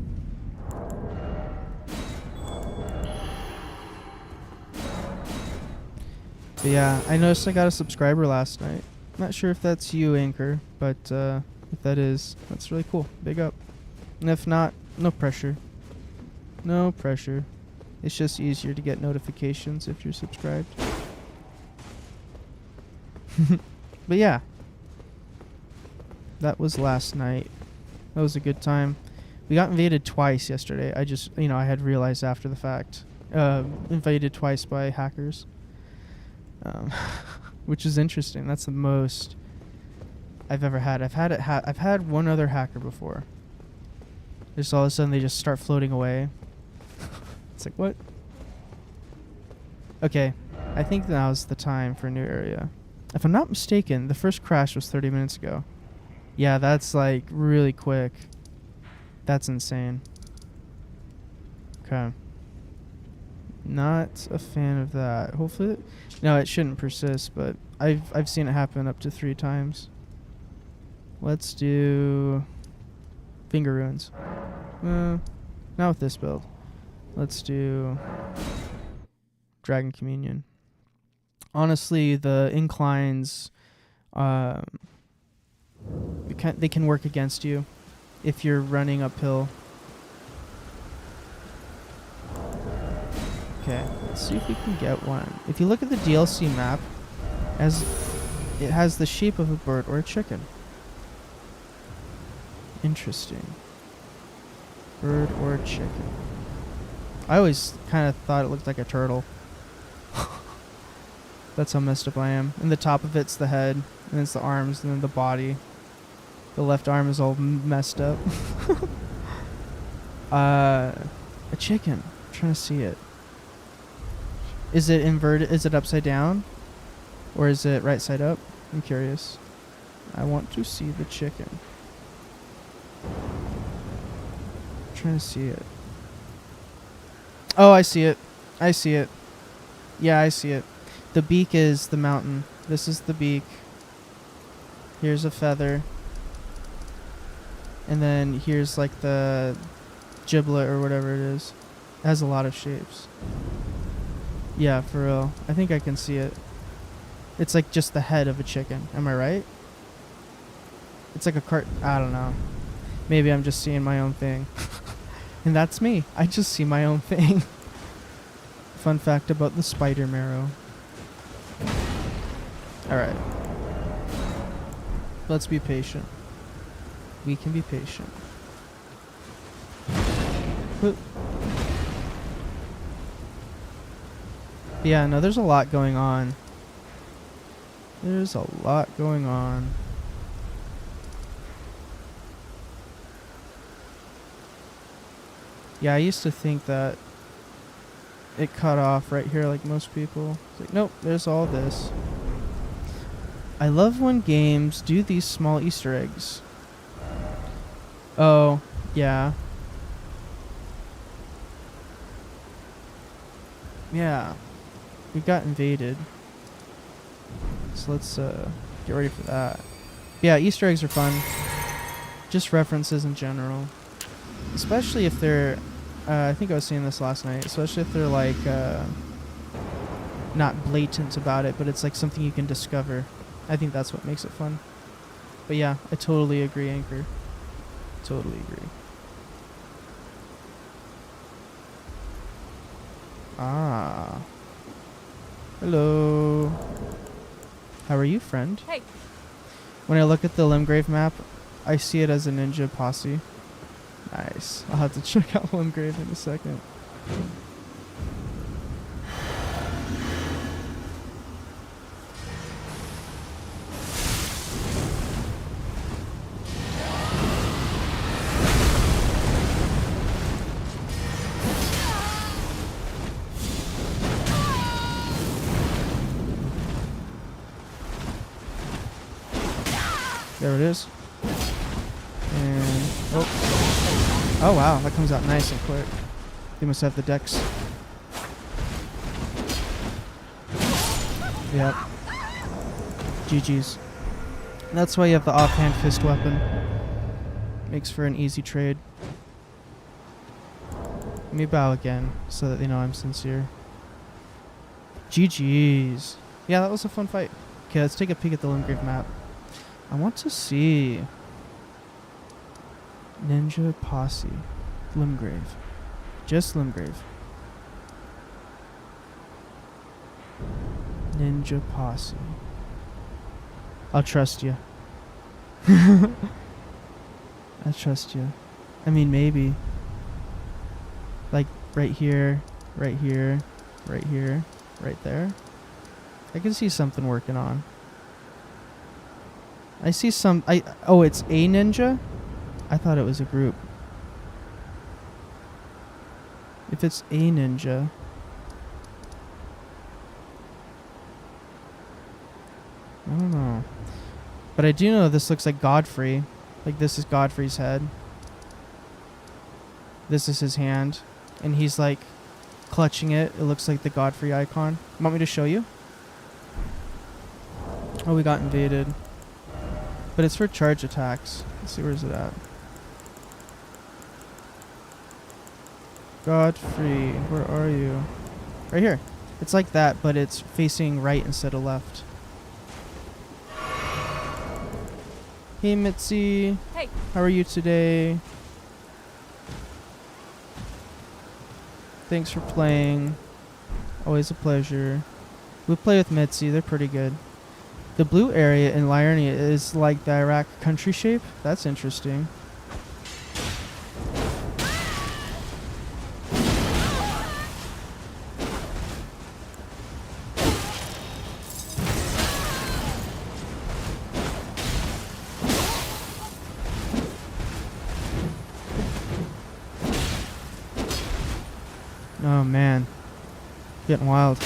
But yeah, I noticed I got a subscriber last night. Not sure if that's you, Anchor, but if that is, that's really cool. Big up. And if not, no pressure. No pressure. It's just easier to get notifications if you're subscribed. But yeah. That was last night. That was a good time. We got invaded twice yesterday. I just, I had realized after the fact. Invaded twice by hackers. Which is interesting. That's the most I've ever had. I've had one other hacker before. Just all of a sudden they just start floating away. It's like, what? Okay, I think now's the time for a new area. If I'm not mistaken, the first crash was 30 minutes ago. Yeah, that's like really quick. That's insane. Okay. Not a fan of that. Hopefully, no, it shouldn't persist, but I've seen it happen up to 3 times. Let's do finger runes. Not with this build. Let's do Dragon Communion. Honestly, the inclines, they can work against you if you're running uphill. Okay, let's see if we can get one. If you look at the DLC map, it has the shape of a bird or a chicken. Interesting. Bird or chicken. I always kind of thought it looked like a turtle. That's how messed up I am. And the top of it's the head, and it's the arms, and then the body. The left arm is all messed up. A chicken. I'm trying to see it. Is it inverted? Is it upside down? Or is it right side up? I'm curious. I want to see the chicken. I'm trying to see it. Oh, I see it. I see it. Yeah, I see it. The beak is the mountain. This is the beak. Here's a feather. And then here's like the giblet or whatever it is. It has a lot of shapes. Yeah, for real. I think I can see it. It's like just the head of a chicken. Am I right? It's like a cart. I don't know. Maybe I'm just seeing my own thing. And that's me. I just see my own thing. Fun fact about the spider marrow. Alright. Let's be patient. We can be patient. Whoop. Yeah, no, there's a lot going on. There's a lot going on. Yeah, I used to think that it cut off right here like most people. It's like, nope, there's all this. I love when games do these small Easter eggs. Oh, yeah. Yeah. We got invaded. So let's get ready for that. Yeah, Easter eggs are fun. Just references in general. Especially if they're... I think I was saying this last night. Especially if they're like... not blatant about it, but it's like something you can discover. I think that's what makes it fun. But yeah, I totally agree, Anchor. Totally agree. Ah. Hello. How are you, friend? Hey. When I look at the Limgrave map, I see it as a ninja posse. Nice. I'll have to check out Limgrave in a second. There it is. And oh wow, that comes out nice and quick. They must have the dex. Yep. GG's. That's why you have the offhand fist weapon. Makes for an easy trade. Let me bow again so that they know I'm sincere. GG's. Yeah, that was a fun fight. Okay, let's take a peek at the Limgrave map. I want to see Ninja Posse. Limgrave. Just Limgrave. Ninja Posse. I'll trust you. I trust you. I mean, maybe. Like, right here, right here, right here, right there. I can see something working on. I see some... Oh, it's a ninja? I thought it was a group. If it's a ninja... I don't know. But I do know this looks like Godfrey. Like, this is Godfrey's head. This is his hand. And he's, like, clutching it. It looks like the Godfrey icon. Want me to show you? Oh, we got invaded. But it's for charge attacks. Let's see, where's it at? Godfrey, where are you? Right here. It's like that, but it's facing right instead of left. Hey, Mitzi. Hey. How are you today? Thanks for playing. Always a pleasure. We play with Mitzi. They're pretty good. The blue area in Liurnia is like the Iraq country shape. That's interesting. Oh man, getting wild.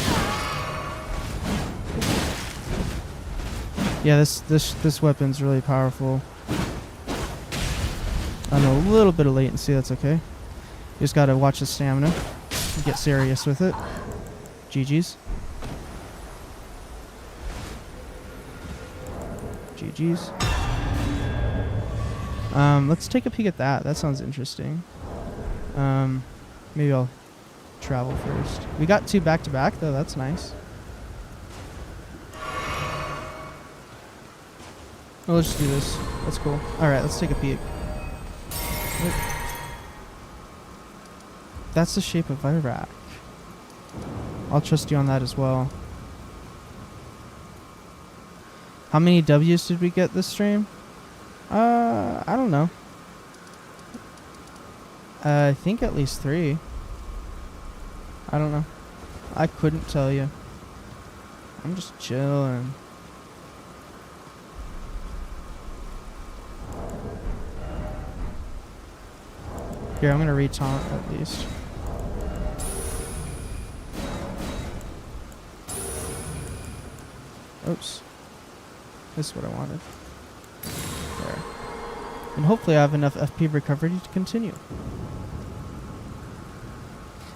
Yeah, this weapon's really powerful. I know a little bit of latency, that's okay. You just gotta watch the stamina and get serious with it. GG's. GG's. Let's take a peek at that. That sounds interesting. Maybe I'll travel first. We got 2 back-to-back though, that's nice. Oh, let's just do this. That's cool. Alright, let's take a peek. That's the shape of Iraq. I'll trust you on that as well. How many W's did we get this stream? I don't know. I think at least 3. I don't know. I couldn't tell you. I'm just chilling. Here, I'm gonna retaunt at least. Oops. This is what I wanted. There. And hopefully I have enough FP recovery to continue.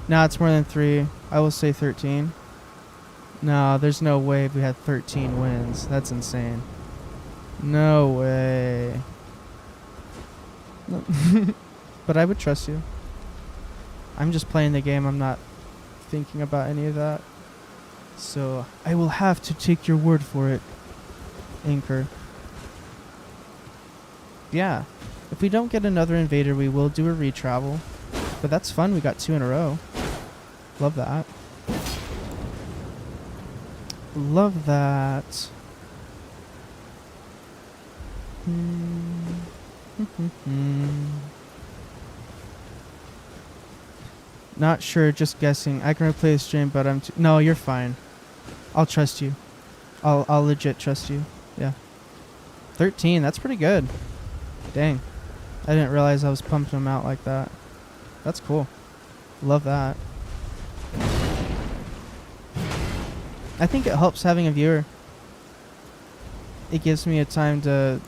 Nah, it's more than 3. I will say 13. No, there's no way we had 13 wins. That's insane. No way. No. But I would trust you. I'm just playing the game. I'm not thinking about any of that. So I will have to take your word for it, Anchor. Yeah. If we don't get another invader, we will do a retravel. But that's fun. We got 2 in a row. Love that. Love that. Not sure, just guessing. I can replay the stream, but I'm no, you're fine. I'll trust you. I'll legit trust you. Yeah. 13, that's pretty good. Dang. I didn't realize I was pumping them out like that. That's cool. Love that. I think it helps having a viewer. It gives me a time to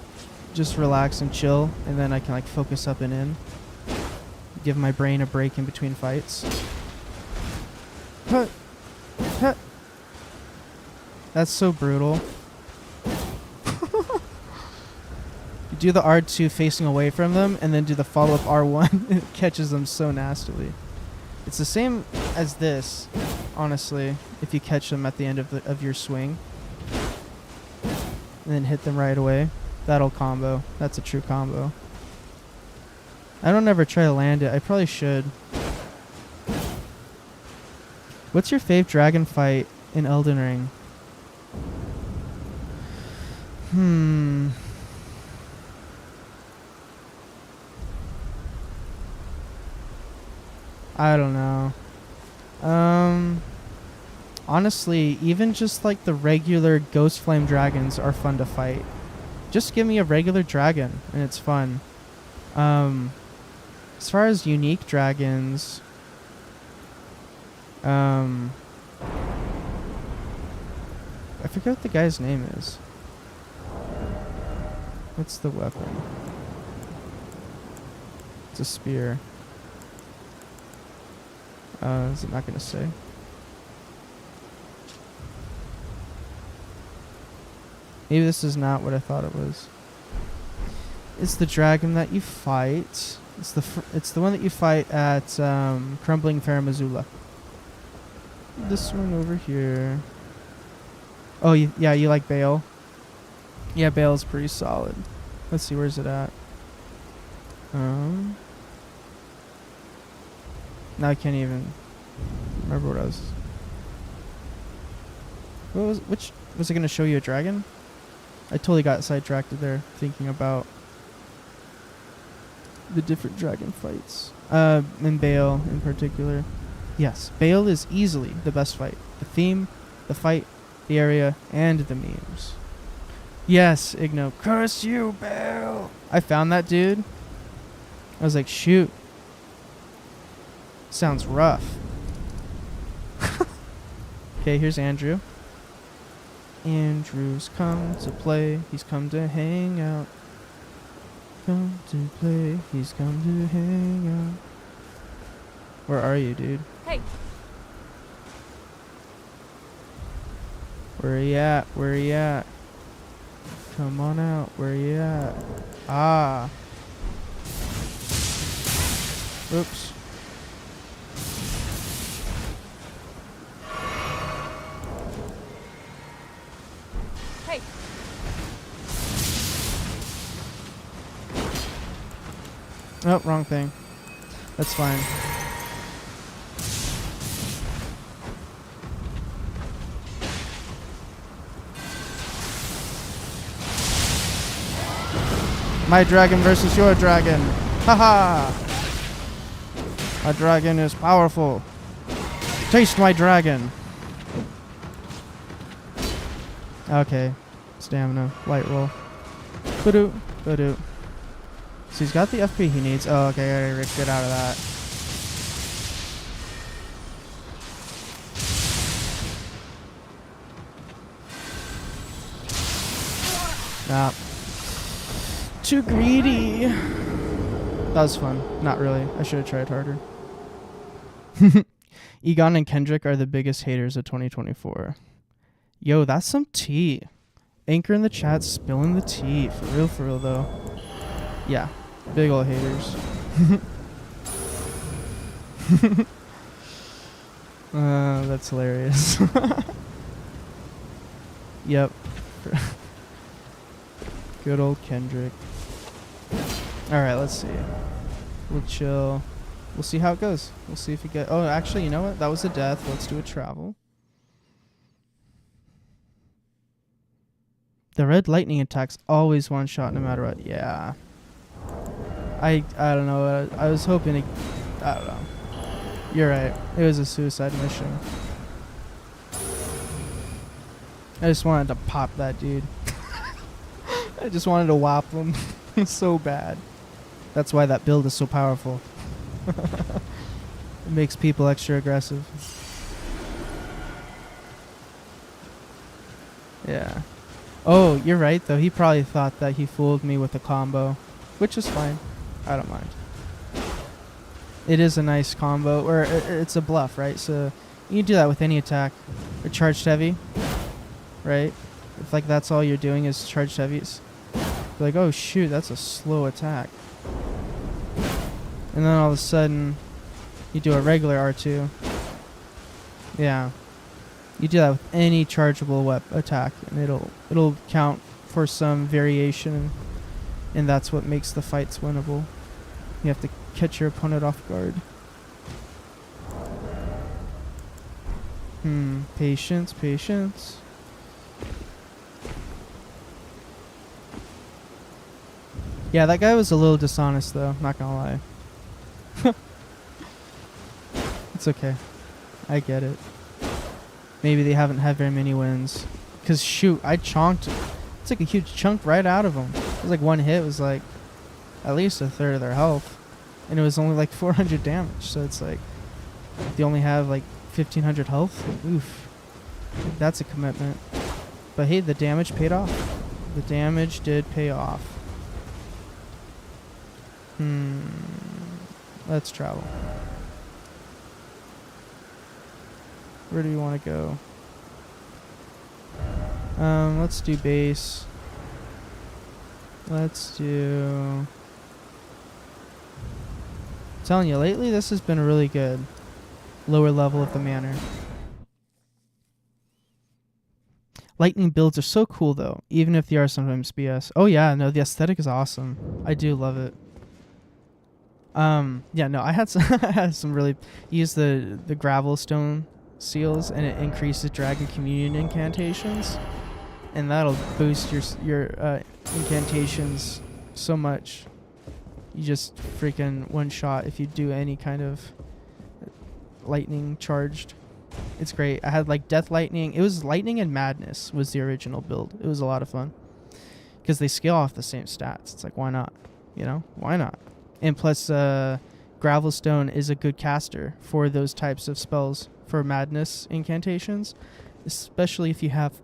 just relax and chill, and then I can like focus up and in. Give my brain a break in between fights. Huh. Huh. That's so brutal. You do the R2 facing away from them, and then do the follow-up R1. It catches them so nastily. It's the same as this, honestly, if you catch them at the end of your swing. And then hit them right away. That'll combo. That's a true combo. I don't ever try to land it. I probably should. What's your fave dragon fight in Elden Ring? I don't know. Honestly, even just like the regular ghost flame dragons are fun to fight. Just give me a regular dragon and it's fun. As far as unique dragons, I forget what the guy's name is. What's the weapon? It's a spear. Is it not gonna say? Maybe this is not what I thought it was. It's the dragon that you fight. It's the one that you fight at Crumbling Faramazula. This one over here. Oh, yeah, you like Bale? Yeah, Bale's pretty solid. Let's see, where's it at? Now I can't even remember what I was. Which was it gonna show you a dragon? I totally got sidetracked there, thinking about the different dragon fights. And Bale in particular. Yes, Bale is easily the best fight. The theme, the fight, the area, and the memes. Yes, Igno. Curse you, Bale! I found that dude. I was like, shoot. Sounds rough. Okay, here's Andrew. Andrew's come to play. He's come to hang out. Come to play. He's come to hang out. Where are you, dude? Hey. Where are you at? Where are you at? Come on out. Where are you at? Ah. Oops. Hey. Oh, Nope, wrong thing. That's fine. My dragon versus your dragon. Haha! My dragon is powerful. Taste my dragon. Okay. Stamina. Light roll. Badoo. Badoo. So he's got the FP he needs. Oh, okay. I gotta get out of that. Nah. Too greedy. That was fun. Not really. I should have tried harder. Egon and Kendrick are the biggest haters of 2024. Yo, that's some tea. Anchor in the chat spilling the tea. For real though. Yeah. Big ol' haters. That's hilarious. Yep. Good old Kendrick. Alright, let's see. We'll chill. We'll see how it goes. We'll see if we get... Oh, actually, you know what? That was a death. Let's do a travel. The red lightning attacks always one shot no matter what. Yeah. I don't know. I was hoping to... I don't know. You're right. It was a suicide mission. I just wanted to pop that dude. I just wanted to whop him so bad. That's why that build is so powerful. It makes people extra aggressive. Yeah. Oh, you're right though. He probably thought that he fooled me with a combo, which is fine. I don't mind. It is a nice combo, or it's a bluff, right? So you can do that with any attack. Or charged heavy, right? If like that's all you're doing is charged heavies. You're like, oh shoot, that's a slow attack. And then all of a sudden, you do a regular R2. Yeah. You do that with any chargeable attack, and it'll count for some variation, and that's what makes the fights winnable. You have to catch your opponent off guard. Patience, patience. Yeah, that guy was a little dishonest though, not gonna lie. It's okay. I get it. Maybe they haven't had very many wins. Because shoot, I chonked. It's like a huge chunk right out of them. It was like one hit was like at least a third of their health. And it was only like 400 damage. So it's like they only have like 1500 health. Oof. That's a commitment. But hey, the damage paid off. The damage did pay off. Let's travel. Where do we want to go? Let's do base. Let's do... I'm telling you, lately this has been really good. Lower level of the manor. Lightning builds are so cool though, even if they are sometimes BS. Oh yeah, no, the aesthetic is awesome. I do love it. Yeah, no, I had some really... Use the gravel stone seals, and it increases dragon communion incantations, and that'll boost your incantations so much. You just freaking one shot if you do any kind of lightning charged. It's great. I had like death lightning. It was lightning and madness was the original build. It was a lot of fun because they scale off the same stats. It's like, why not? You know, why not? And plus, Gravelstone is a good caster for those types of spells for madness incantations, especially if you have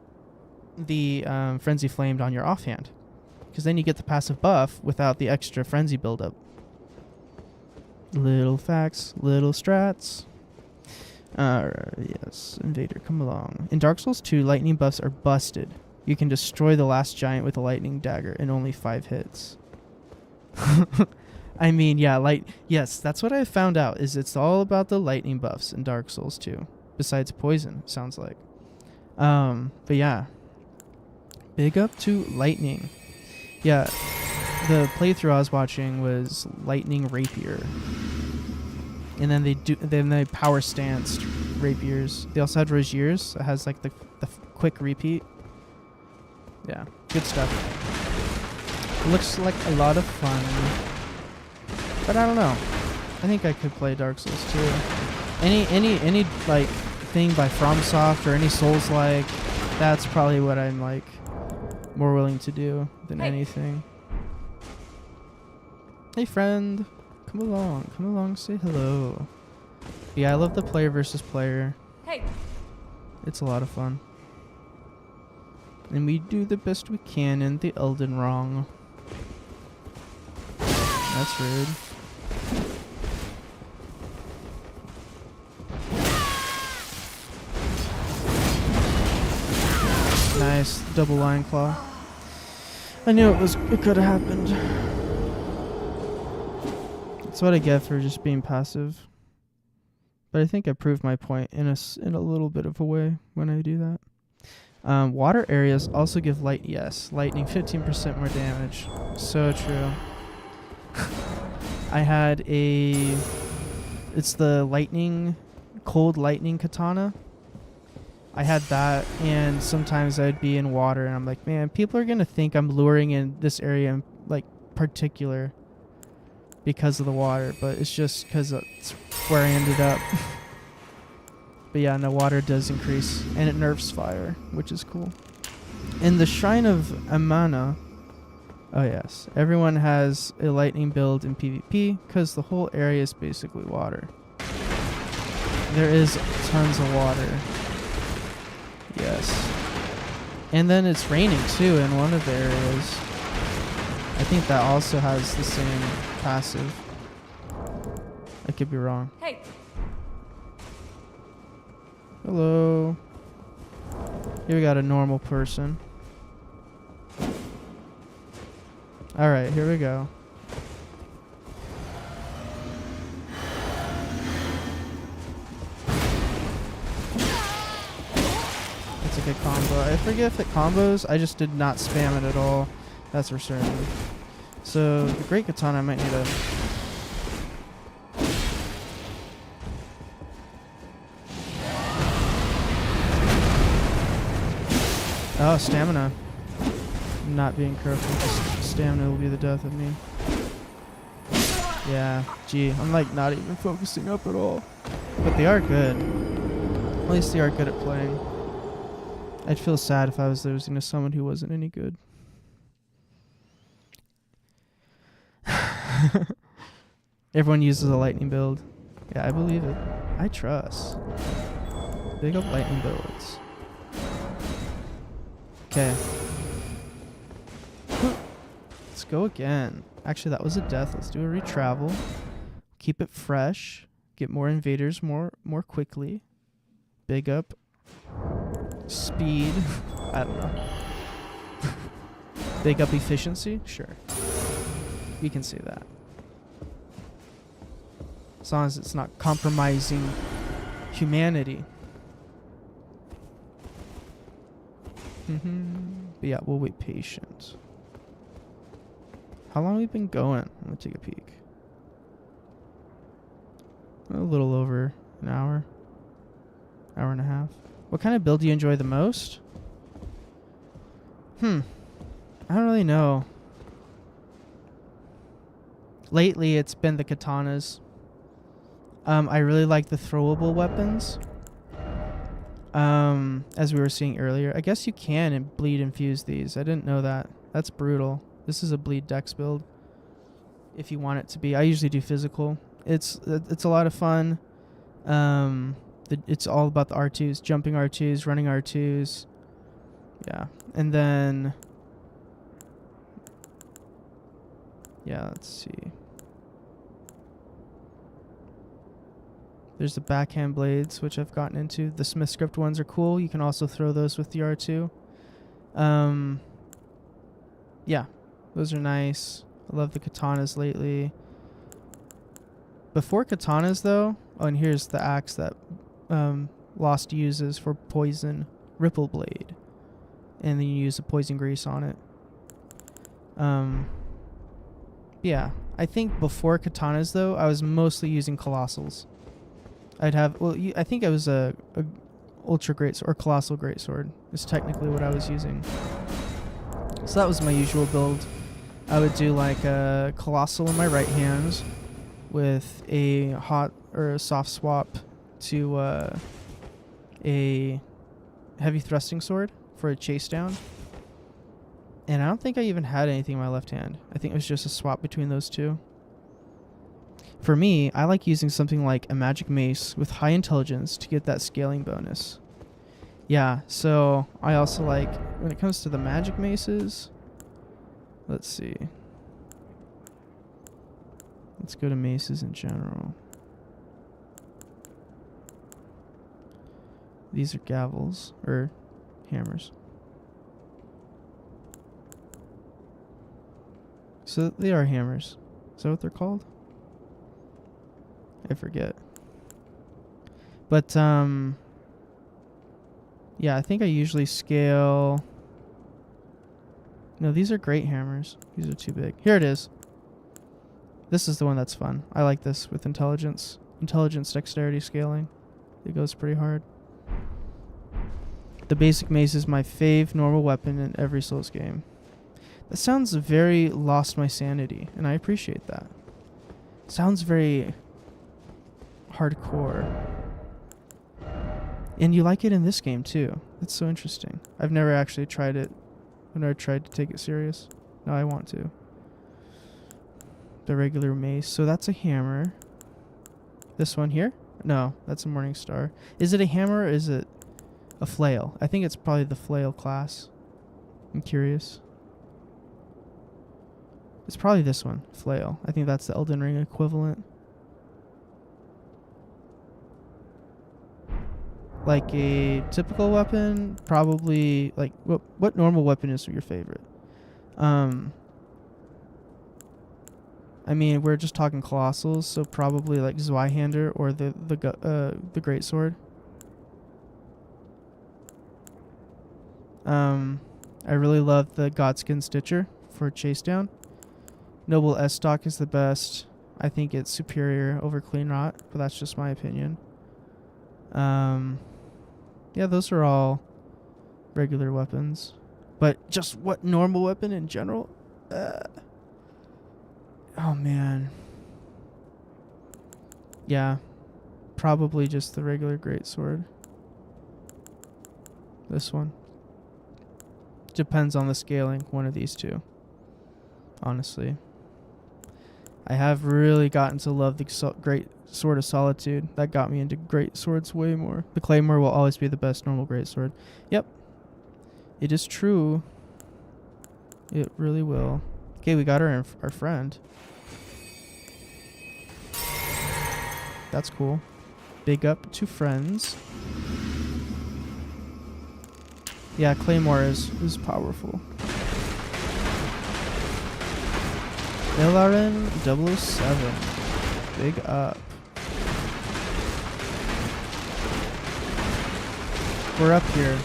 the Frenzy Flamed on your offhand, because then you get the passive buff without the extra frenzy buildup. Little facts, little strats. Yes, Invader, come along. In Dark Souls 2, lightning buffs are busted. You can destroy the last giant with a lightning dagger in only 5 hits. I mean, yeah, yes, that's what I found out, is it's all about the lightning buffs in Dark Souls 2. Besides poison, sounds like. But yeah. Big up to lightning. Yeah. the playthrough I was watching was lightning rapier, and then they power stanced rapiers. They also had Roziers that has like the quick repeat. Yeah, good stuff. Looks like a lot of fun, but I don't know. I think I could play Dark Souls 2. Any like thing by FromSoft or any Souls like, that's probably what I'm like more willing to do than anything. Hey friend, come along, say hello. Yeah, I love the player versus player. Hey. It's a lot of fun. And we do the best we can in the Elden Ring. That's rude. Nice double line claw. I knew it could have happened. That's what I get for just being passive. But I think I proved my point in a little bit of a way when I do that. Water areas also give lightning 15% more damage. So true. I had it's the cold lightning katana. I had that, and sometimes I'd be in water, and I'm like, man, people are gonna think I'm luring in this area in like particular because of the water, but it's just because that's where I ended up. But yeah, no, water does increase, and it nerfs fire, which is cool. In the Shrine of Amana, oh yes, everyone has a lightning build in PvP because the whole area is basically water. There is tons of water. Yes. And then it's raining too in one of the areas. I think that also has the same passive. I could be wrong. Hey. Hello. Here we got a normal person. Alright, here we go. That's a good combo. I forget if it combos. I just did not spam it at all. That's for certain. So, the Great Katana I might need a... Oh, stamina. Not being careful. Stamina will be the death of me. Yeah, gee, I'm like not even focusing up at all. But they are good. At least they are good at playing. I'd feel sad if I was losing to someone who wasn't any good. Everyone uses a lightning build. Yeah, I believe it. I trust. Big up lightning builds. Okay. Let's go again. Actually, that was a death. Let's do a retravel. Keep it fresh. Get more invaders more quickly. Big up. Speed. I don't know. Big up efficiency? Sure. We can say that. As long as it's not compromising humanity. But yeah, we'll wait patient. How long have we been going? I'm gonna take a peek. A little over an hour. Hour and a half. What kind of build do you enjoy the most? I don't really know. Lately, it's been the katanas. I really like the throwable weapons. As we were seeing earlier. I guess you can bleed infuse these. I didn't know that. That's brutal. This is a bleed dex build. If you want it to be. I usually do physical. It's a lot of fun. It's all about the R2s. Jumping R2s, running R2s. Yeah. And then... yeah, let's see. There's the backhand blades, which I've gotten into. The Smith script ones are cool. You can also throw those with the R2. Yeah, those are nice. I love the katanas lately. Before katanas, though... oh, and here's the axe that Lost uses for poison. Ripple blade. And then you use the poison grease on it. Yeah, I think before katanas though, I was mostly using colossals. I'd have I think I was a ultra great or colossal greatsword is technically what I was using. So that was my usual build. I would do like a colossal in my right hand with a hot or a soft swap to a heavy thrusting sword for a chase down. And I don't think I even had anything in my left hand. I think it was just a swap between those two. For me, I like using something like a magic mace with high intelligence to get that scaling bonus. Yeah, so I also like, when it comes to the magic maces, let's see. Let's go to maces in general. These are gavels, or hammers. So they are hammers. Is that what they're called? I forget. But, yeah, I think I usually scale... No, these are great hammers. These are too big. Here it is. This is the one that's fun. I like this with intelligence. Intelligence, dexterity, scaling. It goes pretty hard. The basic mace is my fave normal weapon in every Souls game. That sounds very lost my sanity, and I appreciate that. Sounds very hardcore. And you like it in this game too. That's so interesting. I've never actually tried it. I've never tried to take it serious. Now I want to. The regular mace. So that's a hammer. This one here? No, that's a Morning Star. Is it a hammer or is it a flail? I think it's probably the flail class. I'm curious. It's probably this one, flail. I think that's the Elden Ring equivalent. Like a typical weapon, probably like what normal weapon is your favorite? I mean, we're just talking colossals, so probably like Zweihander or the greatsword. I really love the Godskin Stitcher for chase down. Noble S stock is the best. I think it's superior over Clean Rot, but that's just my opinion. Yeah, those are all regular weapons. But just what normal weapon in general? Oh, man. Yeah. Probably just the regular greatsword. This one. Depends on the scaling, one of these two. Honestly. I have really gotten to love the Great Sword of Solitude. That got me into great swords way more. The Claymore will always be the best normal great sword. Yep. It is true. It really will. Okay, we got our friend. That's cool. Big up to friends. Yeah, Claymore is powerful. Ilaren 007. Big up. We're up here.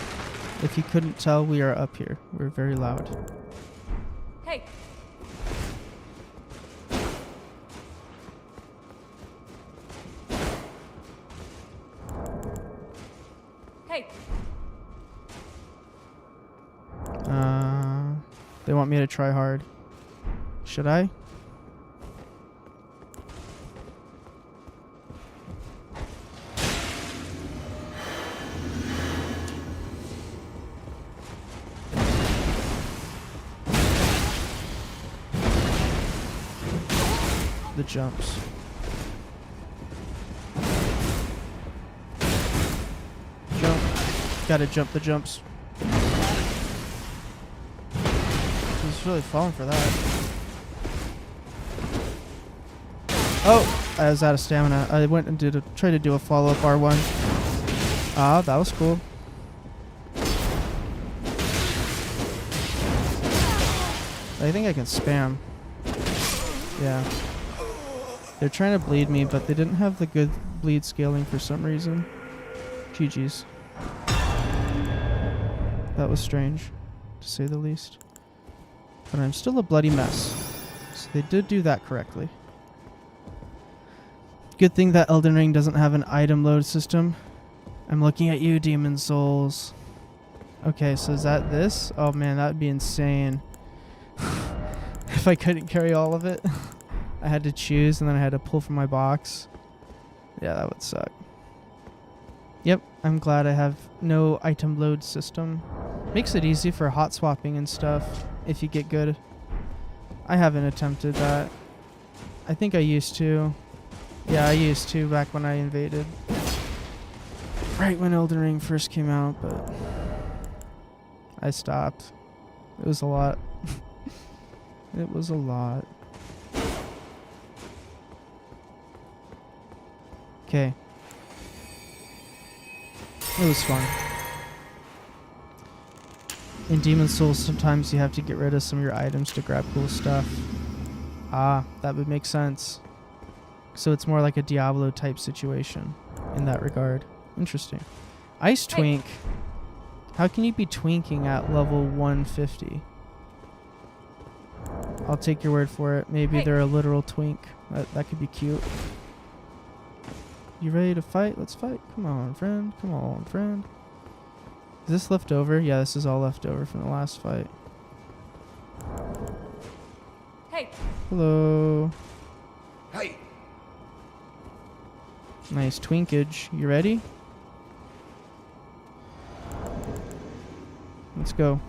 If you couldn't tell, we are up here. We're very loud. Hey. Hey. They want me to try hard. Should I? The jumps. Jump. Gotta jump the jumps. He's really falling for that. Oh! I was out of stamina. I went and tried to do a follow-up R1. Ah, that was cool. I think I can spam. Yeah. They're trying to bleed me, but they didn't have the good bleed scaling for some reason. GG's. That was strange, to say the least. But I'm still a bloody mess. So So they did do that correctly. Good thing that Elden Ring doesn't have an item load system. I'm looking at you, Demon Souls. Okay, so is that this? Oh man, that would be insane. If I couldn't carry all of it. I had to choose and then I had to pull from my box. Yeah, that would suck. Yep, I'm glad I have no item load system. Makes it easy for hot swapping and stuff if you get good. I haven't attempted that. I think I used to. Yeah, I used to back when I invaded. Right when Elden Ring first came out, but I stopped. It was a lot. It was a lot. Okay. It was fun. In Demon Souls, sometimes you have to get rid of some of your items to grab cool stuff. Ah, that would make sense. So it's more like a Diablo type situation in that regard. Interesting. Ice Twink. How can you be twinking at level 150? I'll take your word for it. Maybe they're a literal twink. That could be cute. You ready to fight? Let's fight. Come on, friend. Come on, friend. Is this left over? Yeah, this is all left over from the last fight. Hey. Hello. Hey. Nice twinkage. You ready? Let's go.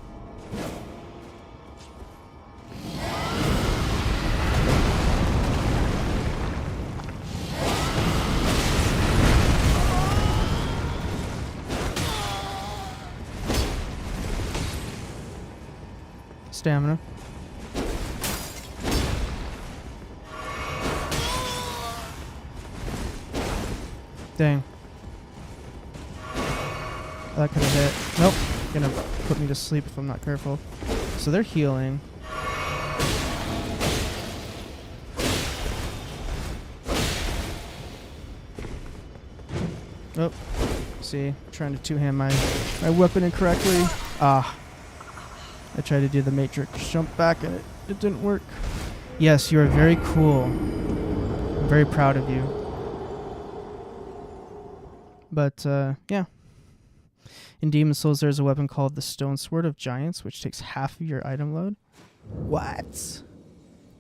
Stamina. Dang. That could have hit. Nope. Gonna put me to sleep if I'm not careful. So they're healing. Oh. See, trying to two-hand my weapon incorrectly. Ah. I tried to do the Matrix jump back and it didn't work. Yes, you are very cool. I'm very proud of you. But, yeah. In Demon Souls, there's a weapon called the Stone Sword of Giants, which takes half of your item load. What?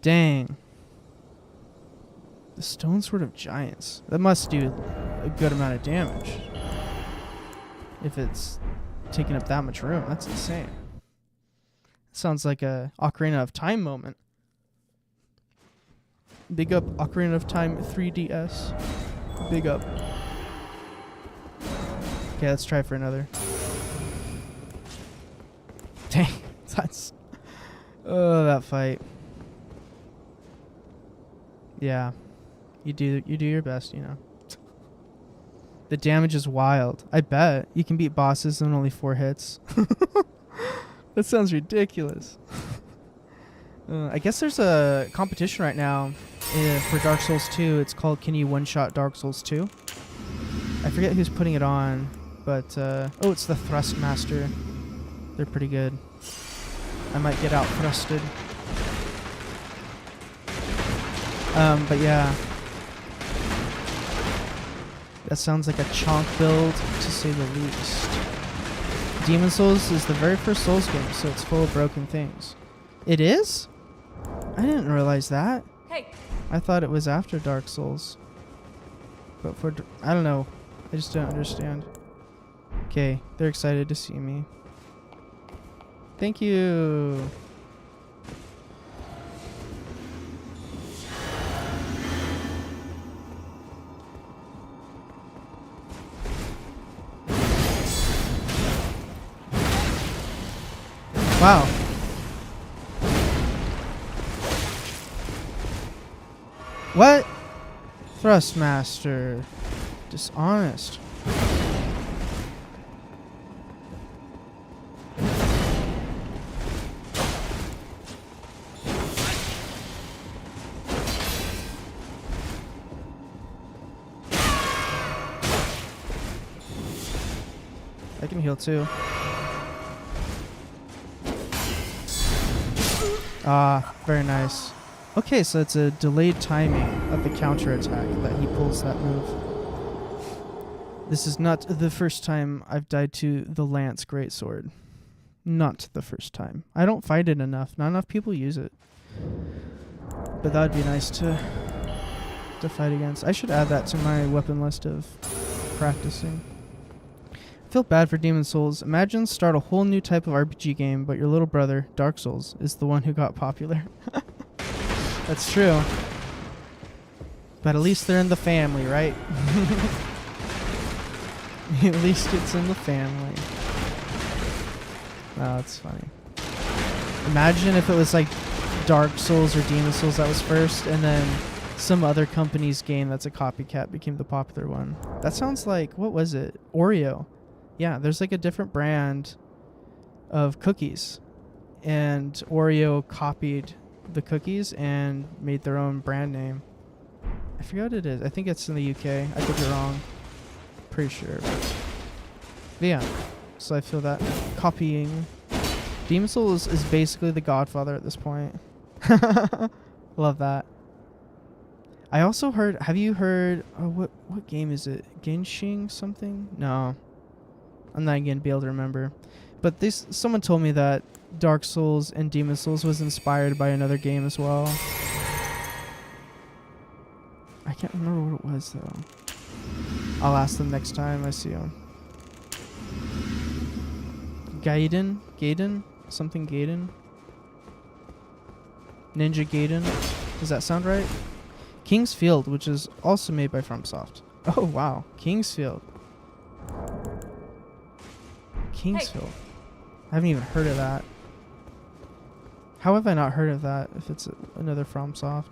Dang. The Stone Sword of Giants. That must do a good amount of damage. If it's taking up that much room, that's insane. Sounds like a Ocarina of Time moment. Big up Ocarina of Time 3DS. Big up. Okay, let's try for another. Dang, that's... Oh, that fight. Yeah. You do your best, you know. The damage is wild. I bet. You can beat bosses in only 4 hits. That sounds ridiculous. I guess there's a competition right now for Dark Souls 2. It's called Can You One-Shot Dark Souls 2? I forget who's putting it on, but... oh, it's the Thrust Master. They're pretty good. I might get out thrusted. But yeah. That sounds like a chonk build, to say the least. Demon Souls is the very first Souls game, so it's full of broken things. It is? I didn't realize that. Hey. I thought it was after Dark Souls. But for... I don't know. I just don't understand. Okay, they're excited to see me. Thank you. Wow. What? Thrustmaster. Dishonest. I can heal too. Ah, very nice. Okay, so it's a delayed timing of the counterattack that he pulls that move. This is not the first time I've died to the Lance Greatsword. Not the first time. I don't fight it enough. Not enough people use it. But that would be nice to fight against. I should add that to my weapon list of practicing. I feel bad for Demon Souls. Imagine start a whole new type of RPG game, but your little brother, Dark Souls, is the one who got popular. That's true. But at least they're in the family, right? At least it's in the family. Oh, that's funny. Imagine if it was like Dark Souls or Demon Souls that was first, and then some other company's game that's a copycat became the popular one. That sounds like, what was it? Oreo. Yeah, there's like a different brand of cookies, and Oreo copied the cookies and made their own brand name. I forget what it is. I think it's in the UK. I could be wrong. Pretty sure. But yeah, so I feel that copying. Demon Souls is basically the Godfather at this point. Love that. I also heard, have you heard, what game is it? Genshin something? No. I'm not going to be able to remember. But someone told me that Dark Souls and Demon Souls was inspired by another game as well. I can't remember what it was though. I'll ask them next time I see them. Gaiden? Something Gaiden? Ninja Gaiden? Does that sound right? King's Field, which is also made by FromSoft. Oh wow, King's Field. King's Field. I haven't even heard of that. How have I not heard of that if it's another FromSoft?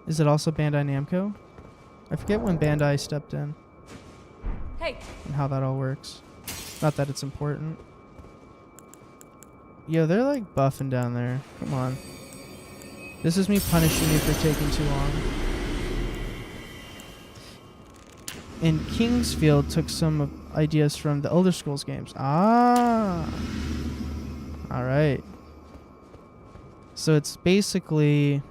Is it also Bandai Namco? I forget when Bandai stepped in. Hey. And how that all works. Not that it's important. Yo, they're like buffing down there. Come on. This is me punishing you for taking too long. And King's Field took some ideas from the Elder Scrolls games. Ah. Alright. So it's basically...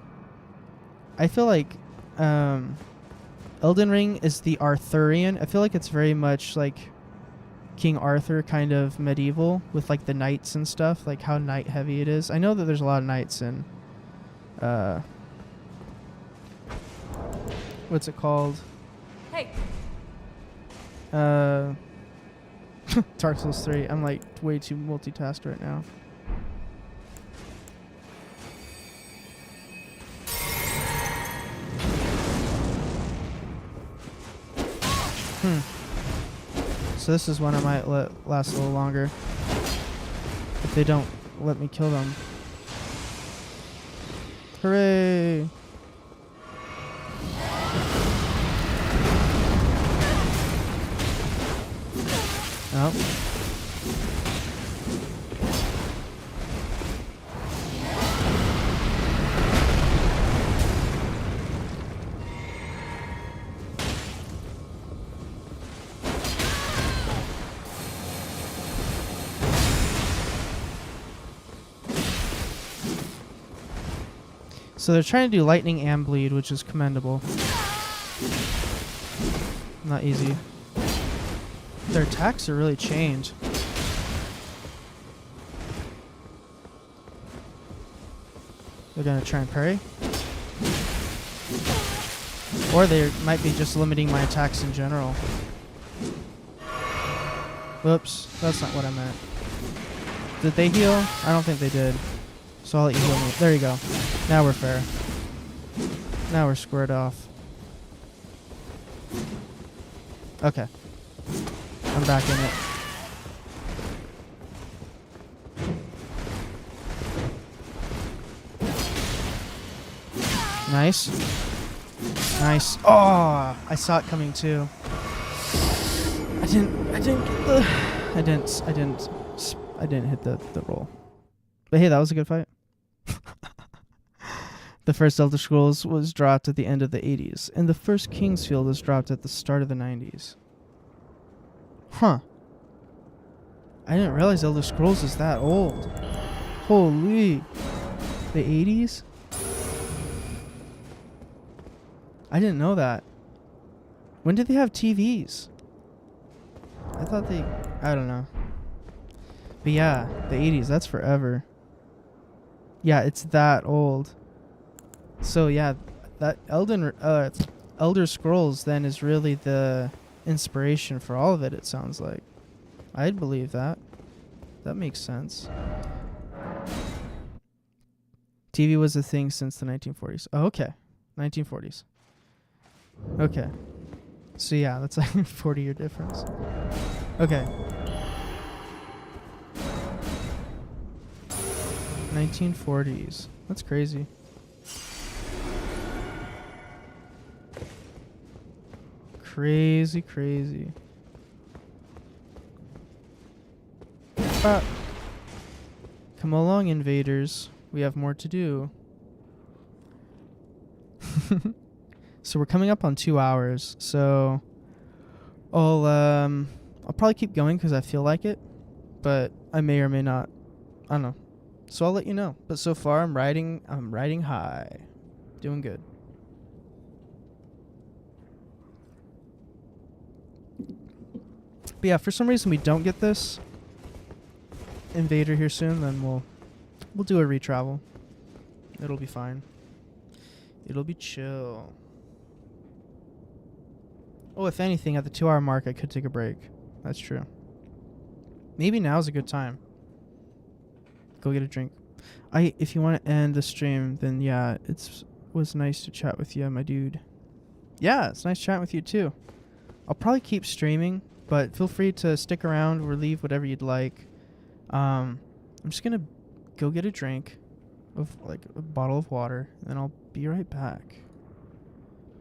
I feel like Elden Ring is the Arthurian. I feel like it's very much like King Arthur kind of medieval with like the knights and stuff, like how knight heavy it is. I know that there's a lot of knights in what's it called? Hey. Dark Souls 3. I'm like way too multitasked right now. So this is one I might let last a little longer if they don't let me kill them. Hooray! Oh. So they're trying to do lightning and bleed, which is commendable. Not easy. Their attacks are really chained. They're gonna try and parry. Or they might be just limiting my attacks in general. Whoops, that's not what I meant. Did they heal? I don't think they did. So I'll let you heal me. There you go. Now we're fair. Now we're squared off. Okay. I'm back in it. Nice. Nice. Oh, I saw it coming too. I didn't hit the roll. But hey, that was a good fight. The first Elder Scrolls was dropped at the end of the 80s, and the first King's Field was dropped at the start of the 90s. Huh. I didn't realize Elder Scrolls is that old. Holy. The 80s? I didn't know that. When did they have TVs? I thought they... I don't know. But yeah, the 80s, that's forever. Yeah, it's that old. So yeah, that Elder Scrolls then is really the inspiration for all of it, it sounds like. I'd believe that. That makes sense. TV was a thing since the 1940s. Oh, okay. 1940s. Okay. So yeah, that's like a 40-year difference. Okay. 1940s. That's crazy. Crazy, crazy. Come along, invaders. We have more to do. So we're coming up on 2 hours. So I'll probably keep going because I feel like it, but I may or may not. I don't know. So I'll let you know. But so far, I'm riding high, doing good. But yeah, for some reason we don't get this invader here soon, then we'll do a retravel. It'll be fine. It'll be chill. Oh, if anything, at the 2-hour mark, I could take a break. That's true. Maybe now's a good time. Go get a drink. If you want to end the stream, then yeah, was nice to chat with you, my dude. Yeah, it's nice chatting with you too. I'll probably keep streaming, but feel free to stick around or leave whatever you'd like. I'm just gonna go get a drink of like a bottle of water, and then I'll be right back.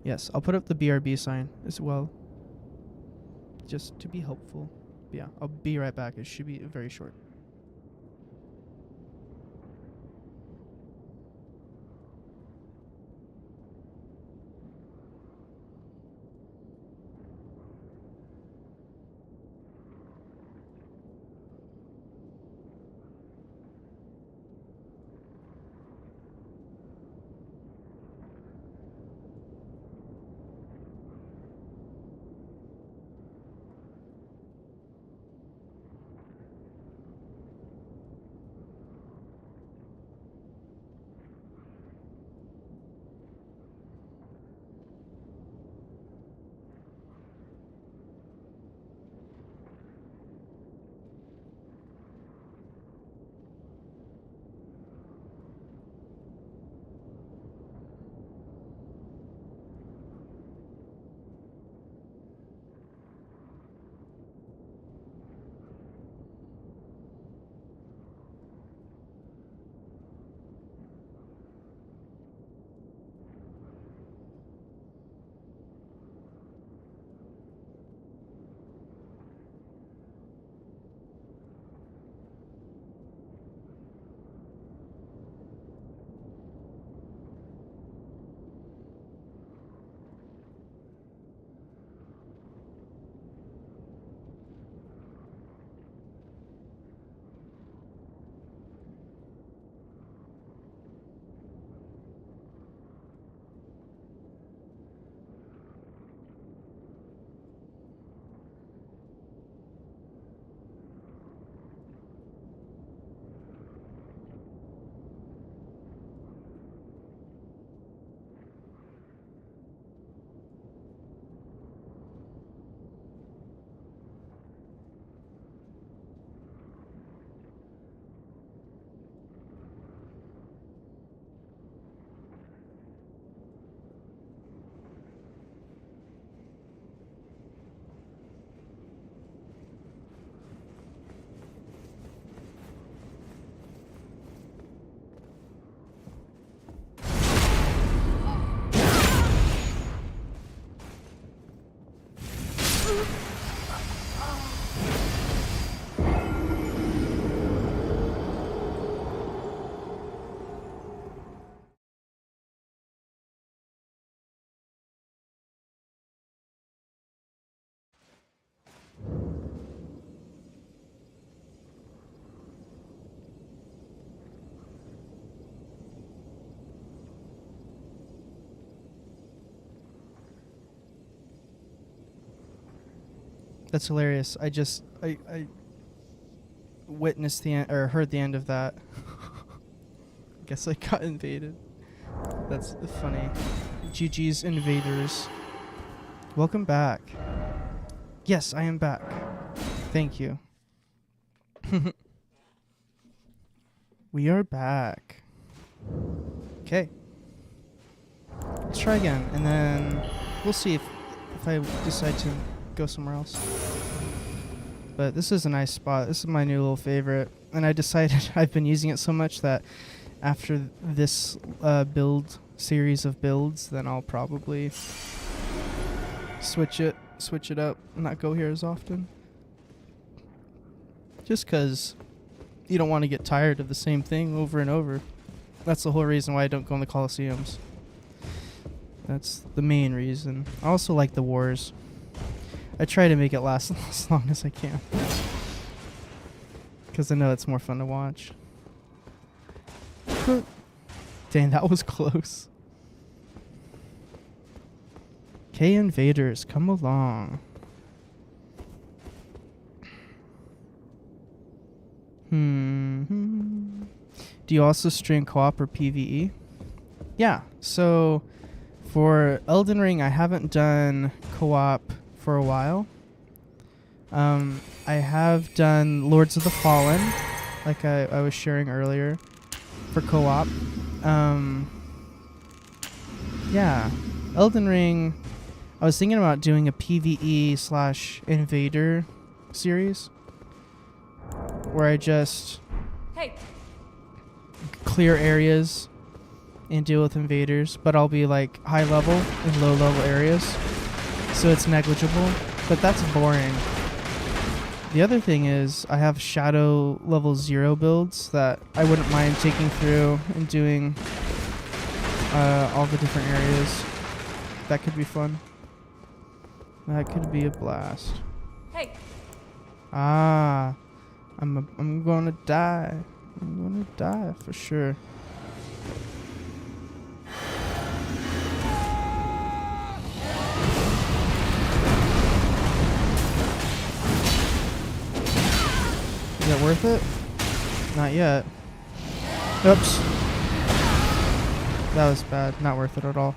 Yes, I'll put up the BRB sign as well, just to be helpful. But yeah, I'll be right back. It should be very short. That's hilarious. I witnessed the end, or heard the end of that. Guess I got invaded. That's funny. GG's invaders. Welcome back. Yes, I am back. Thank you. We are back. Okay. Let's try again, and then we'll see if I decide to go somewhere else. But this is a nice spot. This is my new little favorite, and I decided I've been using it so much that after this series of builds, then I'll probably switch it up, and not go here as often. Just because you don't want to get tired of the same thing over and over. That's the whole reason why I don't go in the Colosseums. That's the main reason. I also like the wars. I try to make it last as long as I can. Because I know it's more fun to watch. Dang, that was close. Okay, invaders, come along. Do you also stream co-op or PvE? Yeah, so for Elden Ring, I haven't done co-op for a while. I have done Lords of the Fallen, like I was sharing earlier, for co-op. Yeah, Elden Ring, I was thinking about doing a PvE/Invader series, where I just clear areas and deal with invaders, but I'll be like high level and low level areas, so it's negligible, but that's boring. The other thing is I have shadow level 0 builds that I wouldn't mind taking through and doing all the different areas. That could be fun. That could be a blast. Hey. Ah, I'm gonna die. I'm gonna die for sure. Is it worth it? Not yet. Oops. That was bad. Not worth it at all.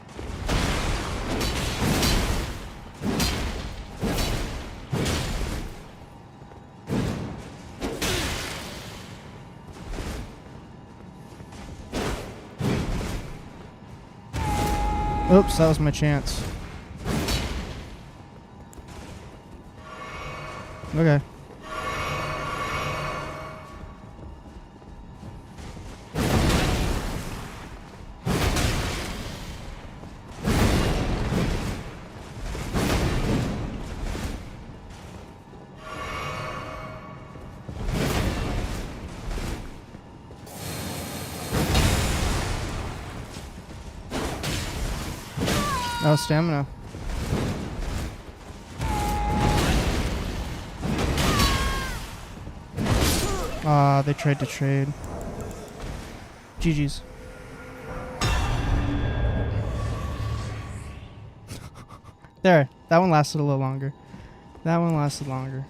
Oops, that was my chance. Okay. Oh, stamina. Ah, they tried to trade. GG's. There, that one lasted a little longer. That one lasted longer.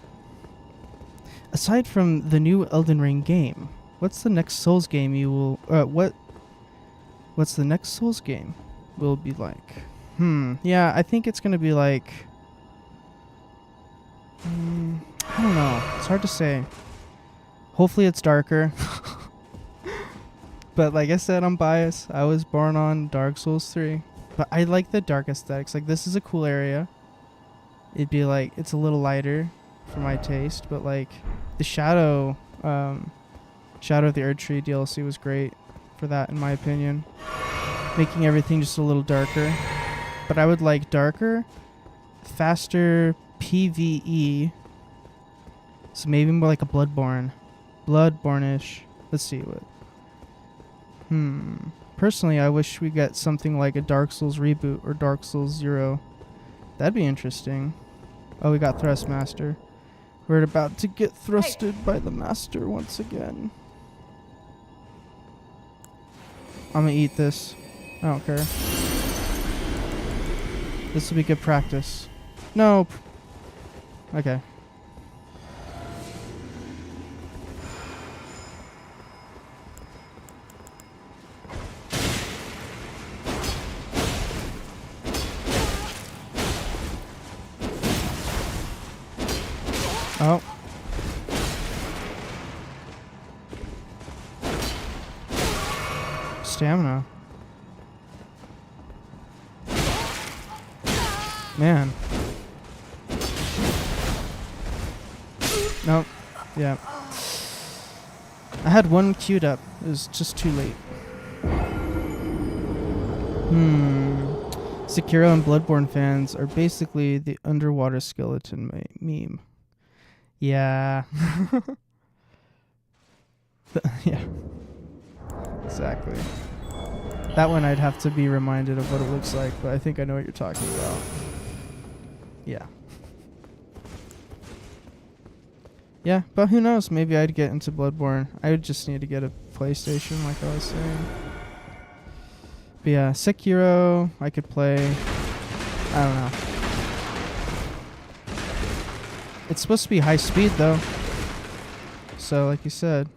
Aside from the new Elden Ring game, what's the next Souls game you will... What's the next Souls game will be like? Yeah, I think it's going to be like... I don't know. It's hard to say. Hopefully it's darker. But like I said, I'm biased. I was born on Dark Souls 3. But I like the dark aesthetics. Like, this is a cool area. It'd be like... It's a little lighter for my taste. But like, the Shadow of the Erdtree DLC was great for that, in my opinion. Making everything just a little darker. But I would like darker, faster PvE. So maybe more like a Bloodborne. Bloodborne-ish. Let's see what. Personally, I wish we get something like a Dark Souls reboot or Dark Souls 0. That'd be interesting. Oh, we got Thrustmaster. We're about to get thrusted by the master once again. I'm gonna eat this. I don't care. This will be good practice. No. Okay. Oh. Stamina. Man. Nope. Yeah. I had one queued up. It was just too late. Sekiro and Bloodborne fans are basically the underwater skeleton meme. Yeah. Yeah. Exactly. That one I'd have to be reminded of what it looks like, but I think I know what you're talking about. Yeah. Yeah, but who knows? Maybe I'd get into Bloodborne. I would just need to get a PlayStation, like I was saying. But yeah, Sekiro, I could play. I don't know. It's supposed to be high speed, though. So, like you said,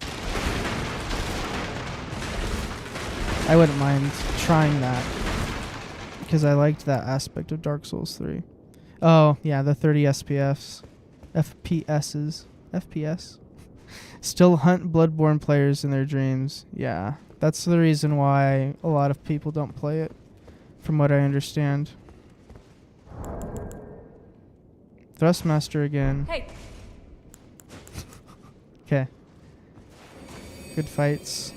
I wouldn't mind trying that. Because I liked that aspect of Dark Souls 3. Oh, yeah, the 30 SPFs. FPSs. FPS. Still hunt Bloodborne players in their dreams. Yeah, that's the reason why a lot of people don't play it, from what I understand. Thrustmaster again. Hey. Okay. Good fights.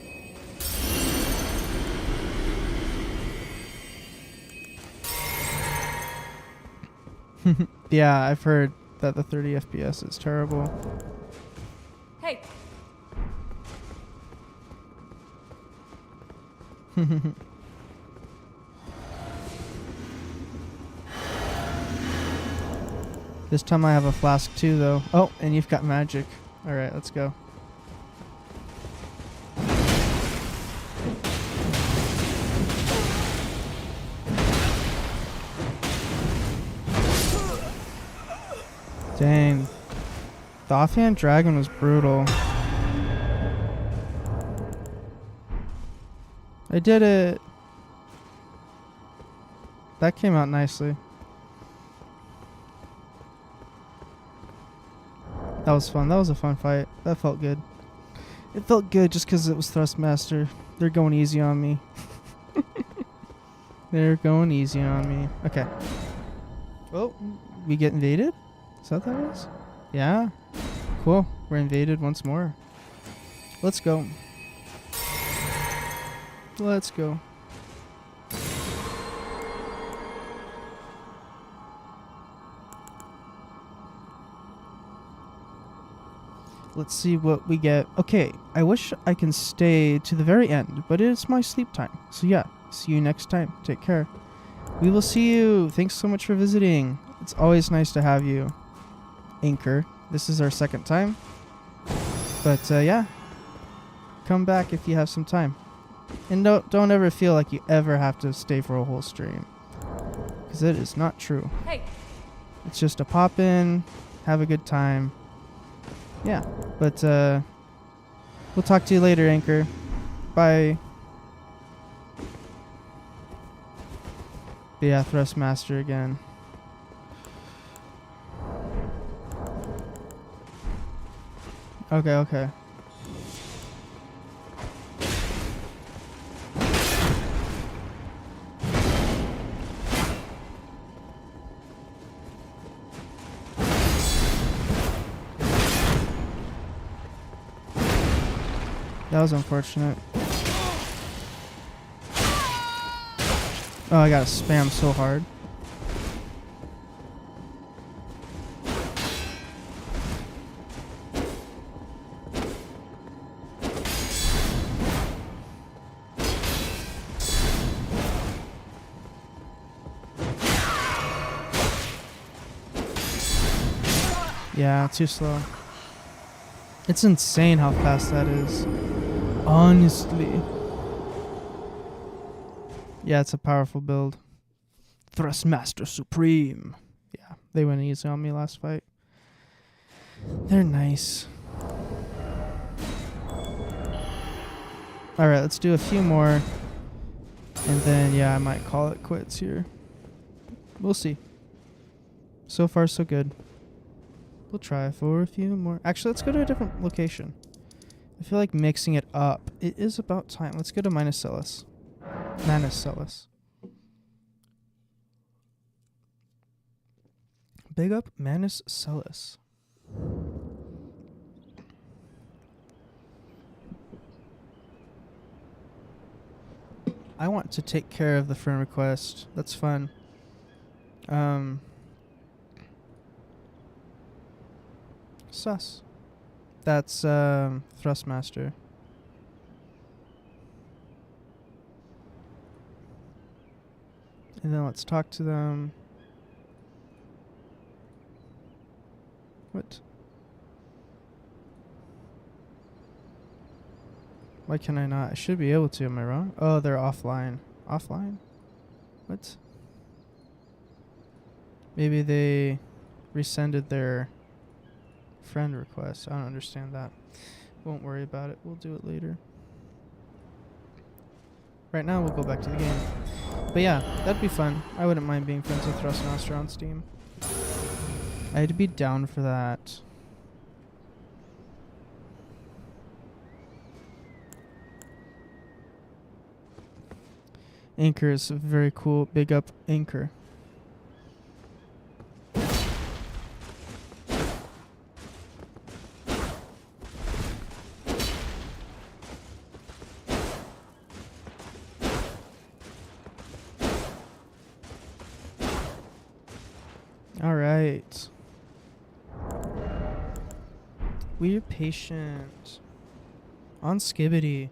Yeah, I've heard that the 30 FPS is terrible. Hey. This time I have a flask too, though. Oh, and you've got magic. Alright, let's go. Dang. The offhand dragon was brutal. I did it. That came out nicely. That was fun. That was a fun fight. That felt good. It felt good just because it was Thrustmaster. They're going easy on me. They're going easy on me. Okay. Oh, we get invaded? Is that what that was? Yeah. Cool. We're invaded once more. Let's go. Let's go. Let's see what we get. Okay, I wish I can stay to the very end, but it's my sleep time. So yeah, see you next time. Take care. We will see you. Thanks so much for visiting. It's always nice to have you. Anchor. This is our second time. But yeah, come back if you have some time. And don't ever feel like you ever have to stay for a whole stream. Because it is not true. Hey. It's just a pop in, have a good time. Yeah, but we'll talk to you later, Anchor. Bye. But yeah, Thrustmaster again. Okay. That was unfortunate. Oh, I gotta spam so hard. Yeah, too slow. It's insane how fast that is. Honestly. Yeah, it's a powerful build. Thrustmaster Supreme. Yeah, they went easy on me last fight. They're nice. Alright, let's do a few more. And then, yeah, I might call it quits here. We'll see. So far, so good. We'll try for a few more. Actually, let's go to a different location. I feel like mixing it up. It is about time. Let's go to Manus. Big up Manus. I want to take care of the friend request. That's fun. Sus. That's Thrustmaster. And then let's talk to them. What? Why can I not? I should be able to, am I wrong? Oh, they're offline. Offline? What? Maybe they rescinded their friend request. I don't understand that. Won't worry about it. We'll do it later. Right now, we'll go back to the game. But yeah, that'd be fun. I wouldn't mind being friends with Thrustmaster on Steam. I'd be down for that. Anchor is very cool. Big up Anchor. All right. We're patient. On Skibbity.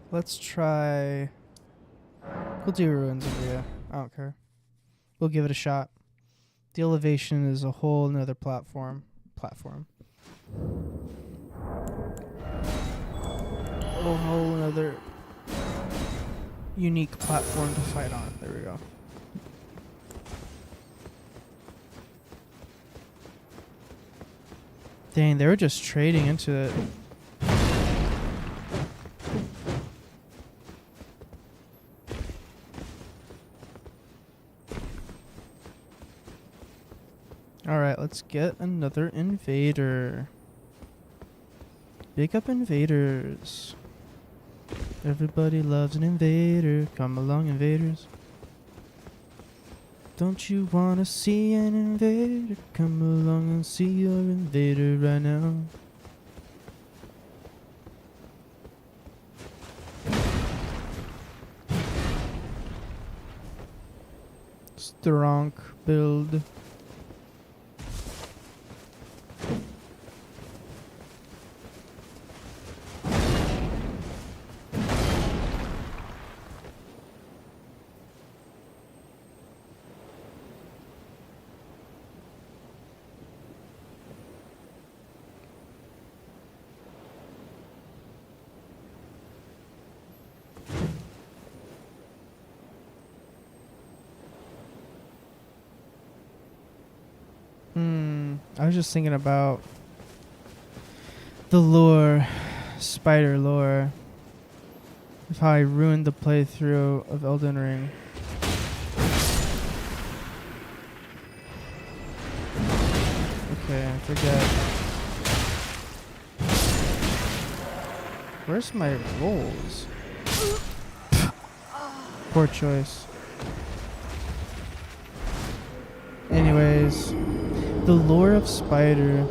Let's try... We'll do Ruins of Ria. I don't care. We'll give it a shot. The Elevation is a whole nother platform. A whole nother unique platform to fight on. There we go. Dang, they were just trading into it. Alright, let's get another invader. Big up invaders. Everybody loves an invader. Come along, invaders. Don't you wanna see an invader? Come along and see your invader right now. Strong build. I was just thinking about the lore, spider lore, of how I ruined the playthrough of Elden Ring. Okay, I forget. Where's my rolls? Poor choice. Anyways, the lore of Spider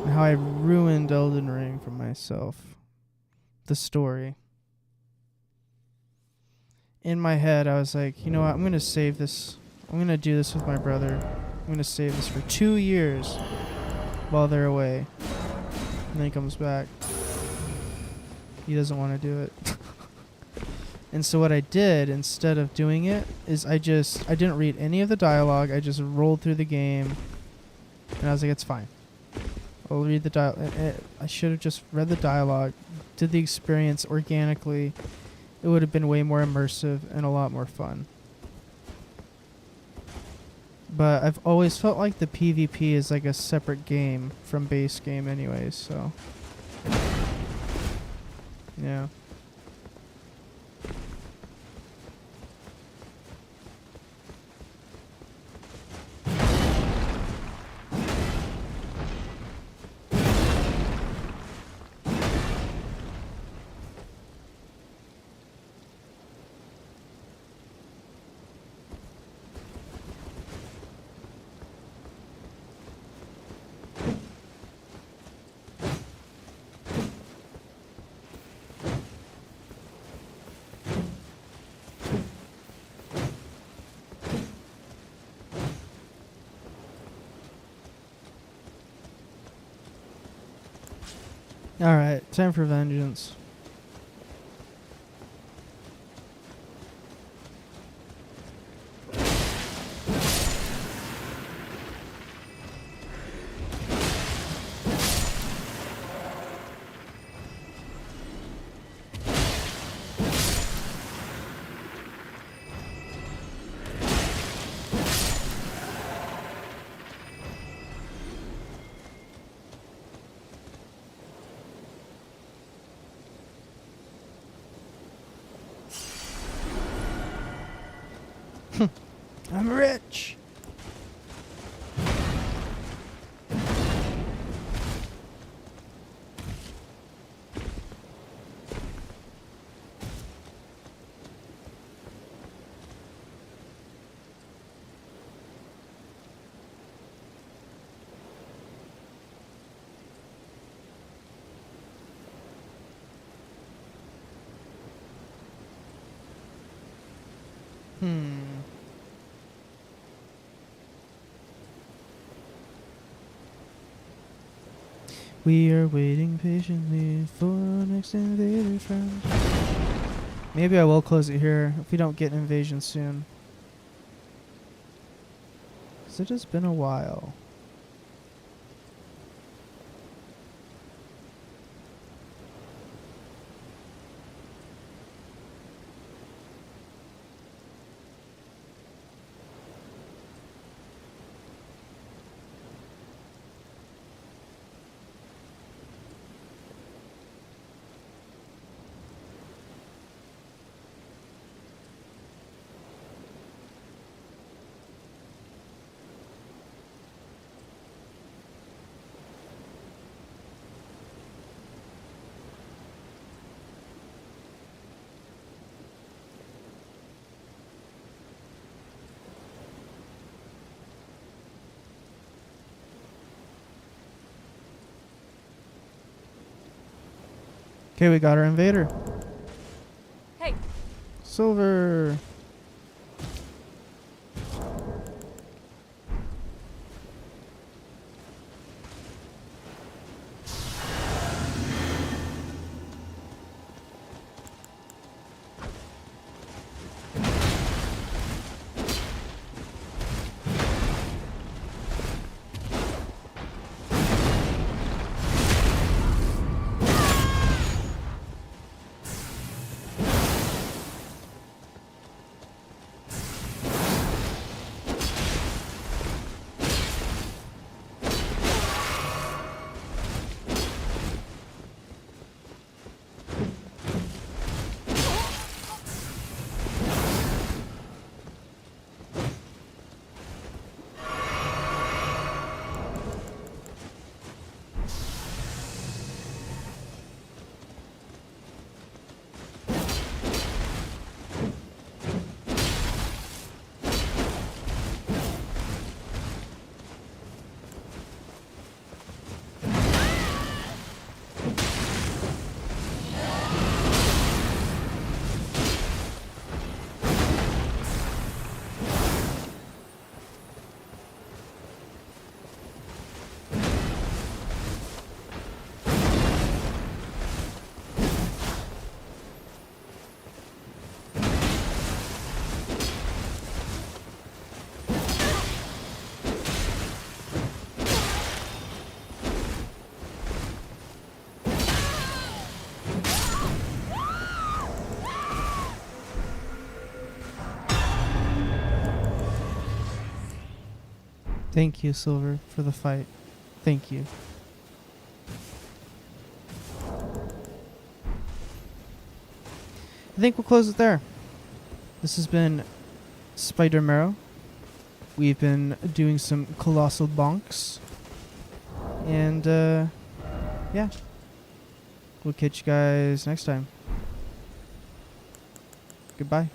and how I ruined Elden Ring for myself. The story. In my head, I was like, you know what? I'm going to save this. I'm going to do this with my brother. I'm going to save this for 2 years while they're away. And then he comes back. He doesn't want to do it. And so what I did instead of doing it is I didn't read any of the dialogue. I just rolled through the game, and I was like, it's fine. I'll read the dialogue. I should have just read the dialogue, did the experience organically. It would have been way more immersive and a lot more fun. But I've always felt like the PvP is like a separate game from base game anyways, so yeah. Alright, time for vengeance. I'm rich! We are waiting patiently for our next invader friend. Maybe I will close it here if we don't get an invasion soon. 'Cause it has been a while. Okay, we got our invader. Hey, Silver. Thank you, Silver, for the fight. Thank you. I think we'll close it there. This has been Spider Marrow. We've been doing some Colossal Bonks. And, yeah. We'll catch you guys next time. Goodbye.